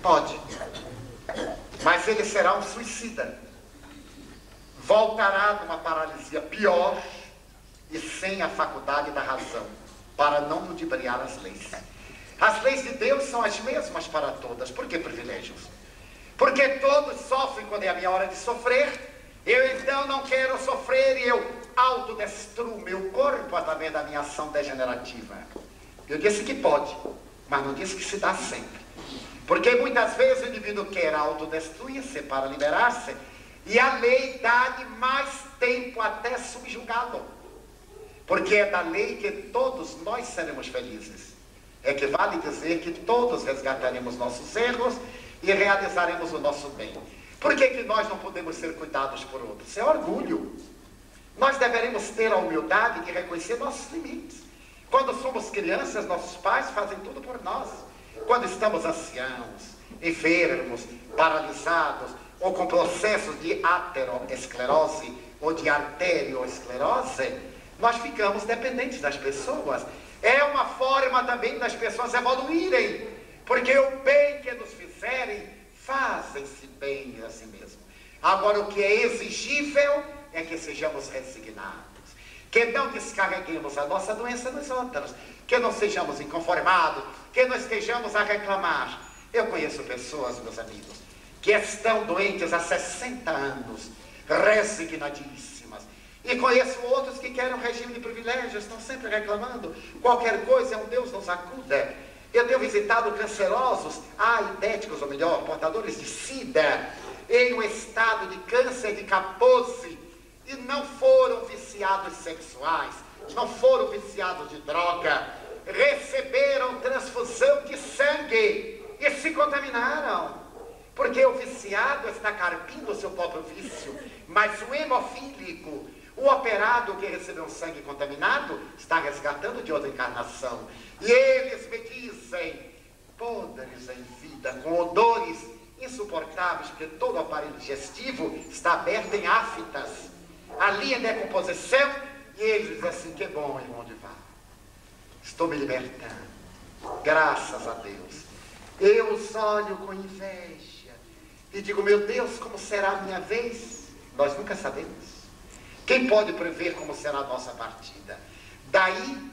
Pode. Mas ele será um suicida. Voltará de uma paralisia pior e sem a faculdade da razão, para não ludibriar as leis. As leis de Deus são as mesmas para todas. Por que privilégios? Porque todos sofrem quando é a minha hora de sofrer. Eu então não quero sofrer e eu autodestruo meu corpo através da minha ação degenerativa. Eu disse que pode, mas não disse que se dá sempre. Porque muitas vezes o indivíduo quer autodestruir-se para liberar-se e a lei dá-lhe mais tempo até subjugá-lo. porque é da lei que todos nós seremos felizes. Equivale dizer que todos resgataremos nossos erros e realizaremos o nosso bem. Por que nós não podemos ser cuidados por outros? Isso é orgulho. Nós deveremos ter a humildade de reconhecer nossos limites. Quando somos crianças, nossos pais fazem tudo por nós. Quando estamos anciãos, enfermos, paralisados, ou com processos de ateroesclerose ou de arteriosclerose, nós ficamos dependentes das pessoas. É uma forma também das pessoas evoluírem, porque o bem que nos fizerem, fazem-se bem a si mesmo. Agora, o que é exigível é que sejamos resignados, que não descarreguemos a nossa doença nos outros, que não sejamos inconformados, que não estejamos a reclamar. Eu conheço pessoas, meus amigos, que estão doentes há 60 anos, resignadíssimas. E conheço outros que querem um regime de privilégios, estão sempre reclamando. Qualquer coisa é um Deus nos acuda. Eu tenho visitado cancerosos, aidéticos, ou melhor, portadores de SIDA, em um estado de câncer de Kaposi, e não foram viciados sexuais, não foram viciados de droga, receberam transfusão de sangue e se contaminaram. Porque o viciado está carpindo o seu próprio vício, mas o hemofílico, o operado que recebeu um sangue contaminado, está resgatando de outra encarnação. E eles me dizem, podres em vida, com odores insuportáveis, porque todo o aparelho digestivo está aberto em aftas, ali em decomposição, e eles dizem assim, que bom, irmão de Vá, estou me libertando, graças a Deus. Eu os olho com inveja e digo, meu Deus, como será a minha vez? Nós nunca sabemos. Quem pode prever como será a nossa partida? Daí,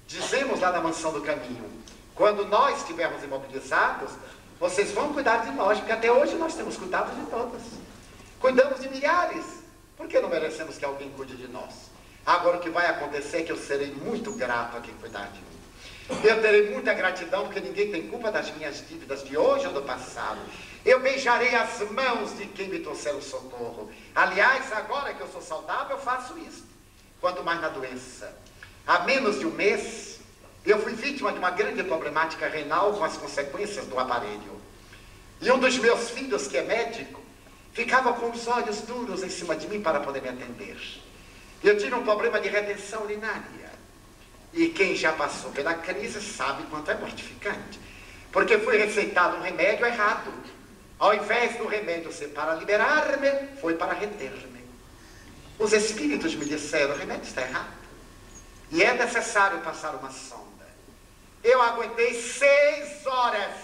dizemos lá na Mansão do Caminho, quando nós estivermos imobilizados, vocês vão cuidar de nós, porque até hoje nós temos cuidado de todos. Cuidamos de milhares. Por que não merecemos que alguém cuide de nós? Agora o que vai acontecer é que eu serei muito grato a quem cuidar de mim. Eu terei muita gratidão, porque ninguém tem culpa das minhas dívidas de hoje ou do passado. Eu beijarei as mãos de quem me trouxer o socorro. Aliás, agora que eu sou saudável, eu faço isso. Quanto mais na doença. Há menos de um mês, eu fui vítima de uma grande problemática renal com as consequências do aparelho. E um dos meus filhos, que é médico, ficava com os olhos duros em cima de mim para poder me atender. Eu tive um problema de retenção urinária. E quem já passou pela crise sabe quanto é mortificante. Porque foi receitado um remédio errado. Ao invés do remédio ser para liberar-me, foi para reter-me. Os espíritos me disseram, o remédio está errado. E é necessário passar uma sonda. Eu aguentei 6 horas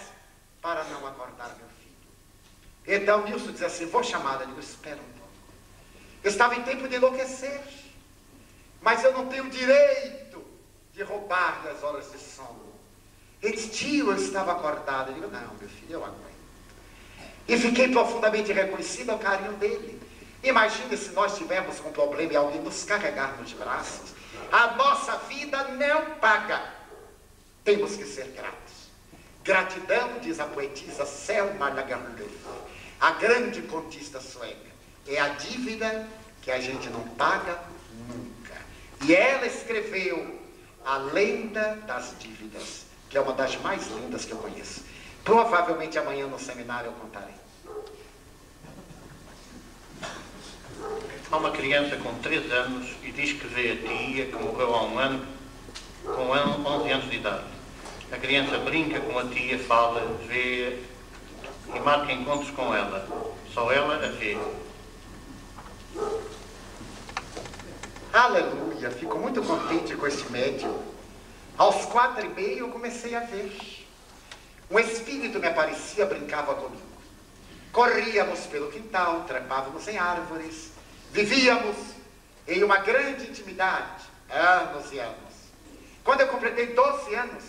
para não acordar meu filho. Então Nilson diz assim, vou chamá-la. Eu digo, espera um pouco. Eu estava em tempo de enlouquecer. Mas eu não tenho direito de roubar-lhe as horas de sono. Ele disse, tio, eu estava acordado. Eu digo, não, meu filho, eu aguento. E fiquei profundamente reconhecido ao carinho dele. Imagine se nós tivermos um problema e alguém nos carregar nos braços. A nossa vida não paga. Temos que ser gratos. Gratidão, diz a poetisa Selma Lagerlöf, a grande contista sueca, é a dívida que a gente não paga nunca. E ela escreveu A Lenda das Dívidas, que é uma das mais lindas que eu conheço. Provavelmente amanhã no seminário eu contarei. Há uma criança com 3 anos e diz que vê a tia que morreu há um ano, com 11 anos de idade. A criança brinca com a tia, fala, vê e marca encontros com ela. Só ela a vê. Aleluia! Fico muito contente com este médium. Aos 4h30 eu comecei a ver. Um espírito me aparecia, brincava comigo. Corríamos pelo quintal, trepávamos em árvores, vivíamos em uma grande intimidade, anos e anos. Quando eu completei 12 anos,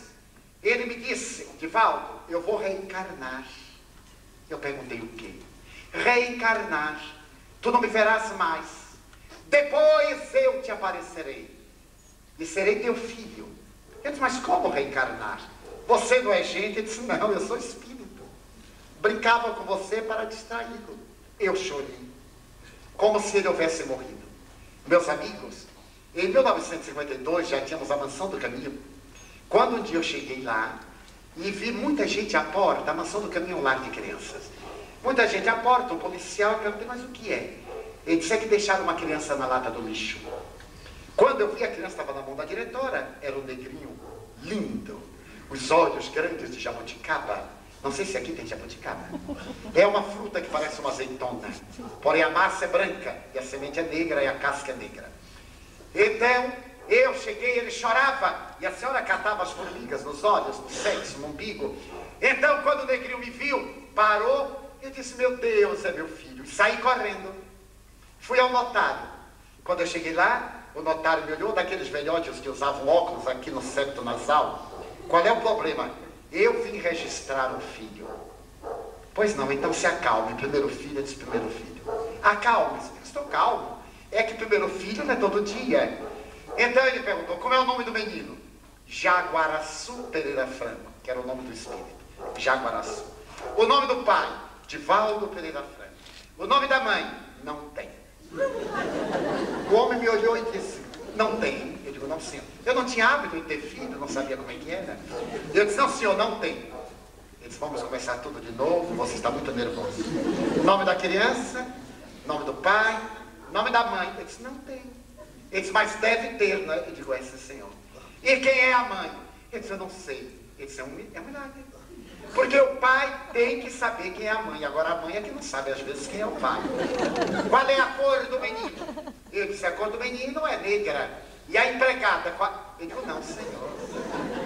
ele me disse, Divaldo, eu vou reencarnar. Eu perguntei o quê? Reencarnar. Tu não me verás mais. Depois eu te aparecerei e serei teu filho. Eu disse, mas como reencarnar? Você não é gente? Ele disse, não, eu sou espírito. Brincava com você para distraí-lo. Eu chorei, como se ele houvesse morrido. Meus amigos, Em 1952 já tínhamos a Mansão do Caminho. Quando um dia eu cheguei lá e vi muita gente à porta, a Mansão do Caminho é um lar de crianças. Muita gente à porta, o policial, eu perguntei, mas o que é? Ele disse que deixaram uma criança na lata do lixo. Quando eu vi, a criança estava na mão da diretora, era um negrinho lindo, os olhos grandes de jabuticaba. Não sei se aqui tem jabuticaba. É uma fruta que parece uma azeitona, porém a massa é branca, e a semente é negra e a casca é negra. Então, eu cheguei, ele chorava, e a senhora catava as formigas nos olhos, no sexo, no umbigo. Então, quando o negrinho me viu, parou, eu disse, meu Deus, é meu filho, e saí correndo. Fui ao notário. Quando eu cheguei lá, o notário me olhou, daqueles velhotes que usavam óculos aqui no septo nasal. Qual é o problema? Eu vim registrar o filho. Pois não, então se acalme. Primeiro filho, eu disse primeiro filho. Acalme-se. Estou calmo. É que primeiro filho não é todo dia. Então ele perguntou, como é o nome do menino? Jaguaraçu Pereira Franco, que era o nome do espírito. Jaguaraçu. O nome do pai? Divaldo Pereira Franco. O nome da mãe? Não tem. O homem me olhou e disse, não tem. Eu digo, não, senhor. Eu não tinha hábito de ter filho, não sabia como é que era. Eu disse, não, senhor, não tem. Ele disse, vamos começar tudo de novo, você está muito nervoso. Nome da criança, nome do pai, nome da mãe. Eu disse, não tem. Ele disse, mas deve ter, né? Eu digo, é, sim, senhor. E quem é a mãe? Ele disse, eu não sei. Ele disse, é um milagre. Porque o pai tem que saber quem é a mãe. Agora a mãe é que não sabe às vezes quem é o pai. Qual é a cor do menino? Eu disse, a cor do menino é negra. E a empregada? Eu digo, não, senhor.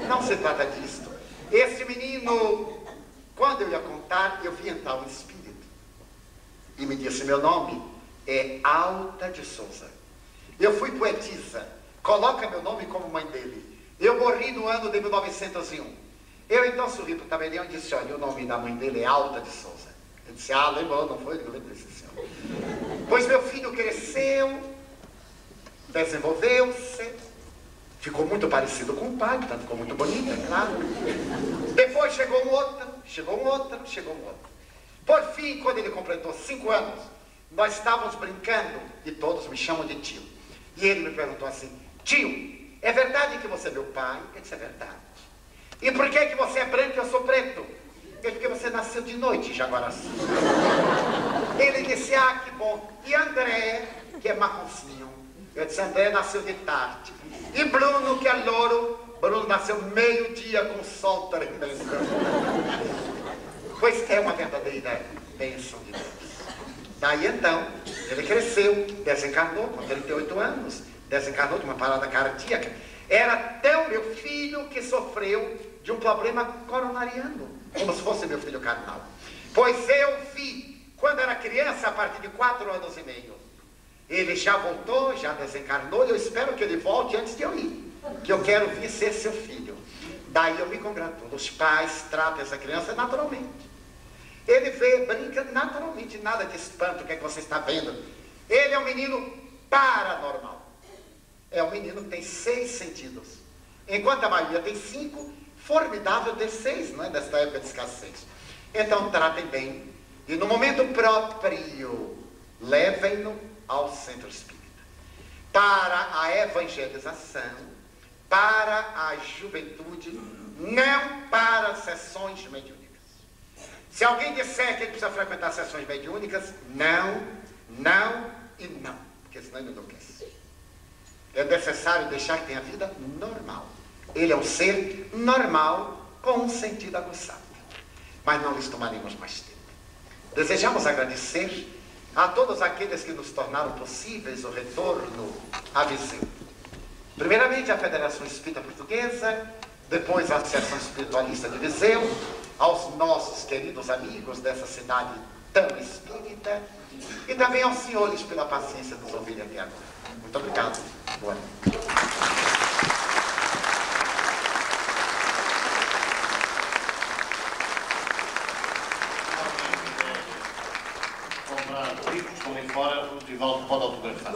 Não se trata disso. Esse menino, quando eu ia contar, eu vi entrar um espírito. E me disse, meu nome é Alta de Souza. Eu fui poetisa. Coloca meu nome como mãe dele. Eu morri no ano de 1901. Eu então sorri para o tabelião e disse, olha, o nome da mãe dele é Alta de Souza. Ele disse, ah, lembrou, não foi? Eu disse, senhor. Pois meu filho cresceu, desenvolveu-se, ficou muito parecido com o pai, portanto ficou muito bonito, é claro. Depois chegou um outro. Por fim, quando ele completou 5 anos, nós estávamos brincando e todos me chamam de tio. E ele me perguntou assim, tio, é verdade que você é meu pai? Eu disse, é verdade. E por que você é branco e eu sou preto? Eu disse, porque você nasceu de noite, Jaguaraçu. Ele disse, ah, que bom. E André, que é marroncinho? Eu disse, André nasceu de tarde. E Bruno, que é louro? Bruno nasceu meio-dia com o sol tremendo. Pois é uma verdadeira bênção de Deus. Daí então, ele cresceu, desencarnou com 38 anos, desencarnou de uma parada cardíaca. Era tão meu filho que sofreu de um problema coronariano, como se fosse meu filho carnal. Pois eu vi, quando era criança, a partir de 4 anos e meio. Ele já voltou, já desencarnou, e eu espero que ele volte antes de eu ir, que eu quero vir ser seu filho. Daí eu me congratulo. Os pais tratam essa criança naturalmente. Ele vê, brinca naturalmente, nada de espanto, o que é que você está vendo. Ele é um menino paranormal. É um menino que tem 6 sentidos. Enquanto a maioria tem 5, formidável ter 6, não é? Nesta época de escassez. Então tratem bem. E no momento próprio, levem-no ao centro espírita. Para a evangelização, para a juventude, não para sessões mediúnicas. Se alguém disser que ele precisa frequentar sessões mediúnicas, não, não e não, porque senão ele enlouquece. É necessário deixar que tenha vida normal. Ele é um ser normal com um sentido aguçado. Mas não lhes tomaremos mais tempo. Desejamos agradecer a todos aqueles que nos tornaram possíveis o retorno a Viseu. Primeiramente a Federação Espírita Portuguesa, depois a Associação Espiritualista de Viseu, aos nossos queridos amigos dessa cidade tão espírita, e também aos senhores pela paciência de nos ouvirem até agora. Muito obrigado. Boa noite. Comprar livros, estão ali fora, o Divaldo pode autografar.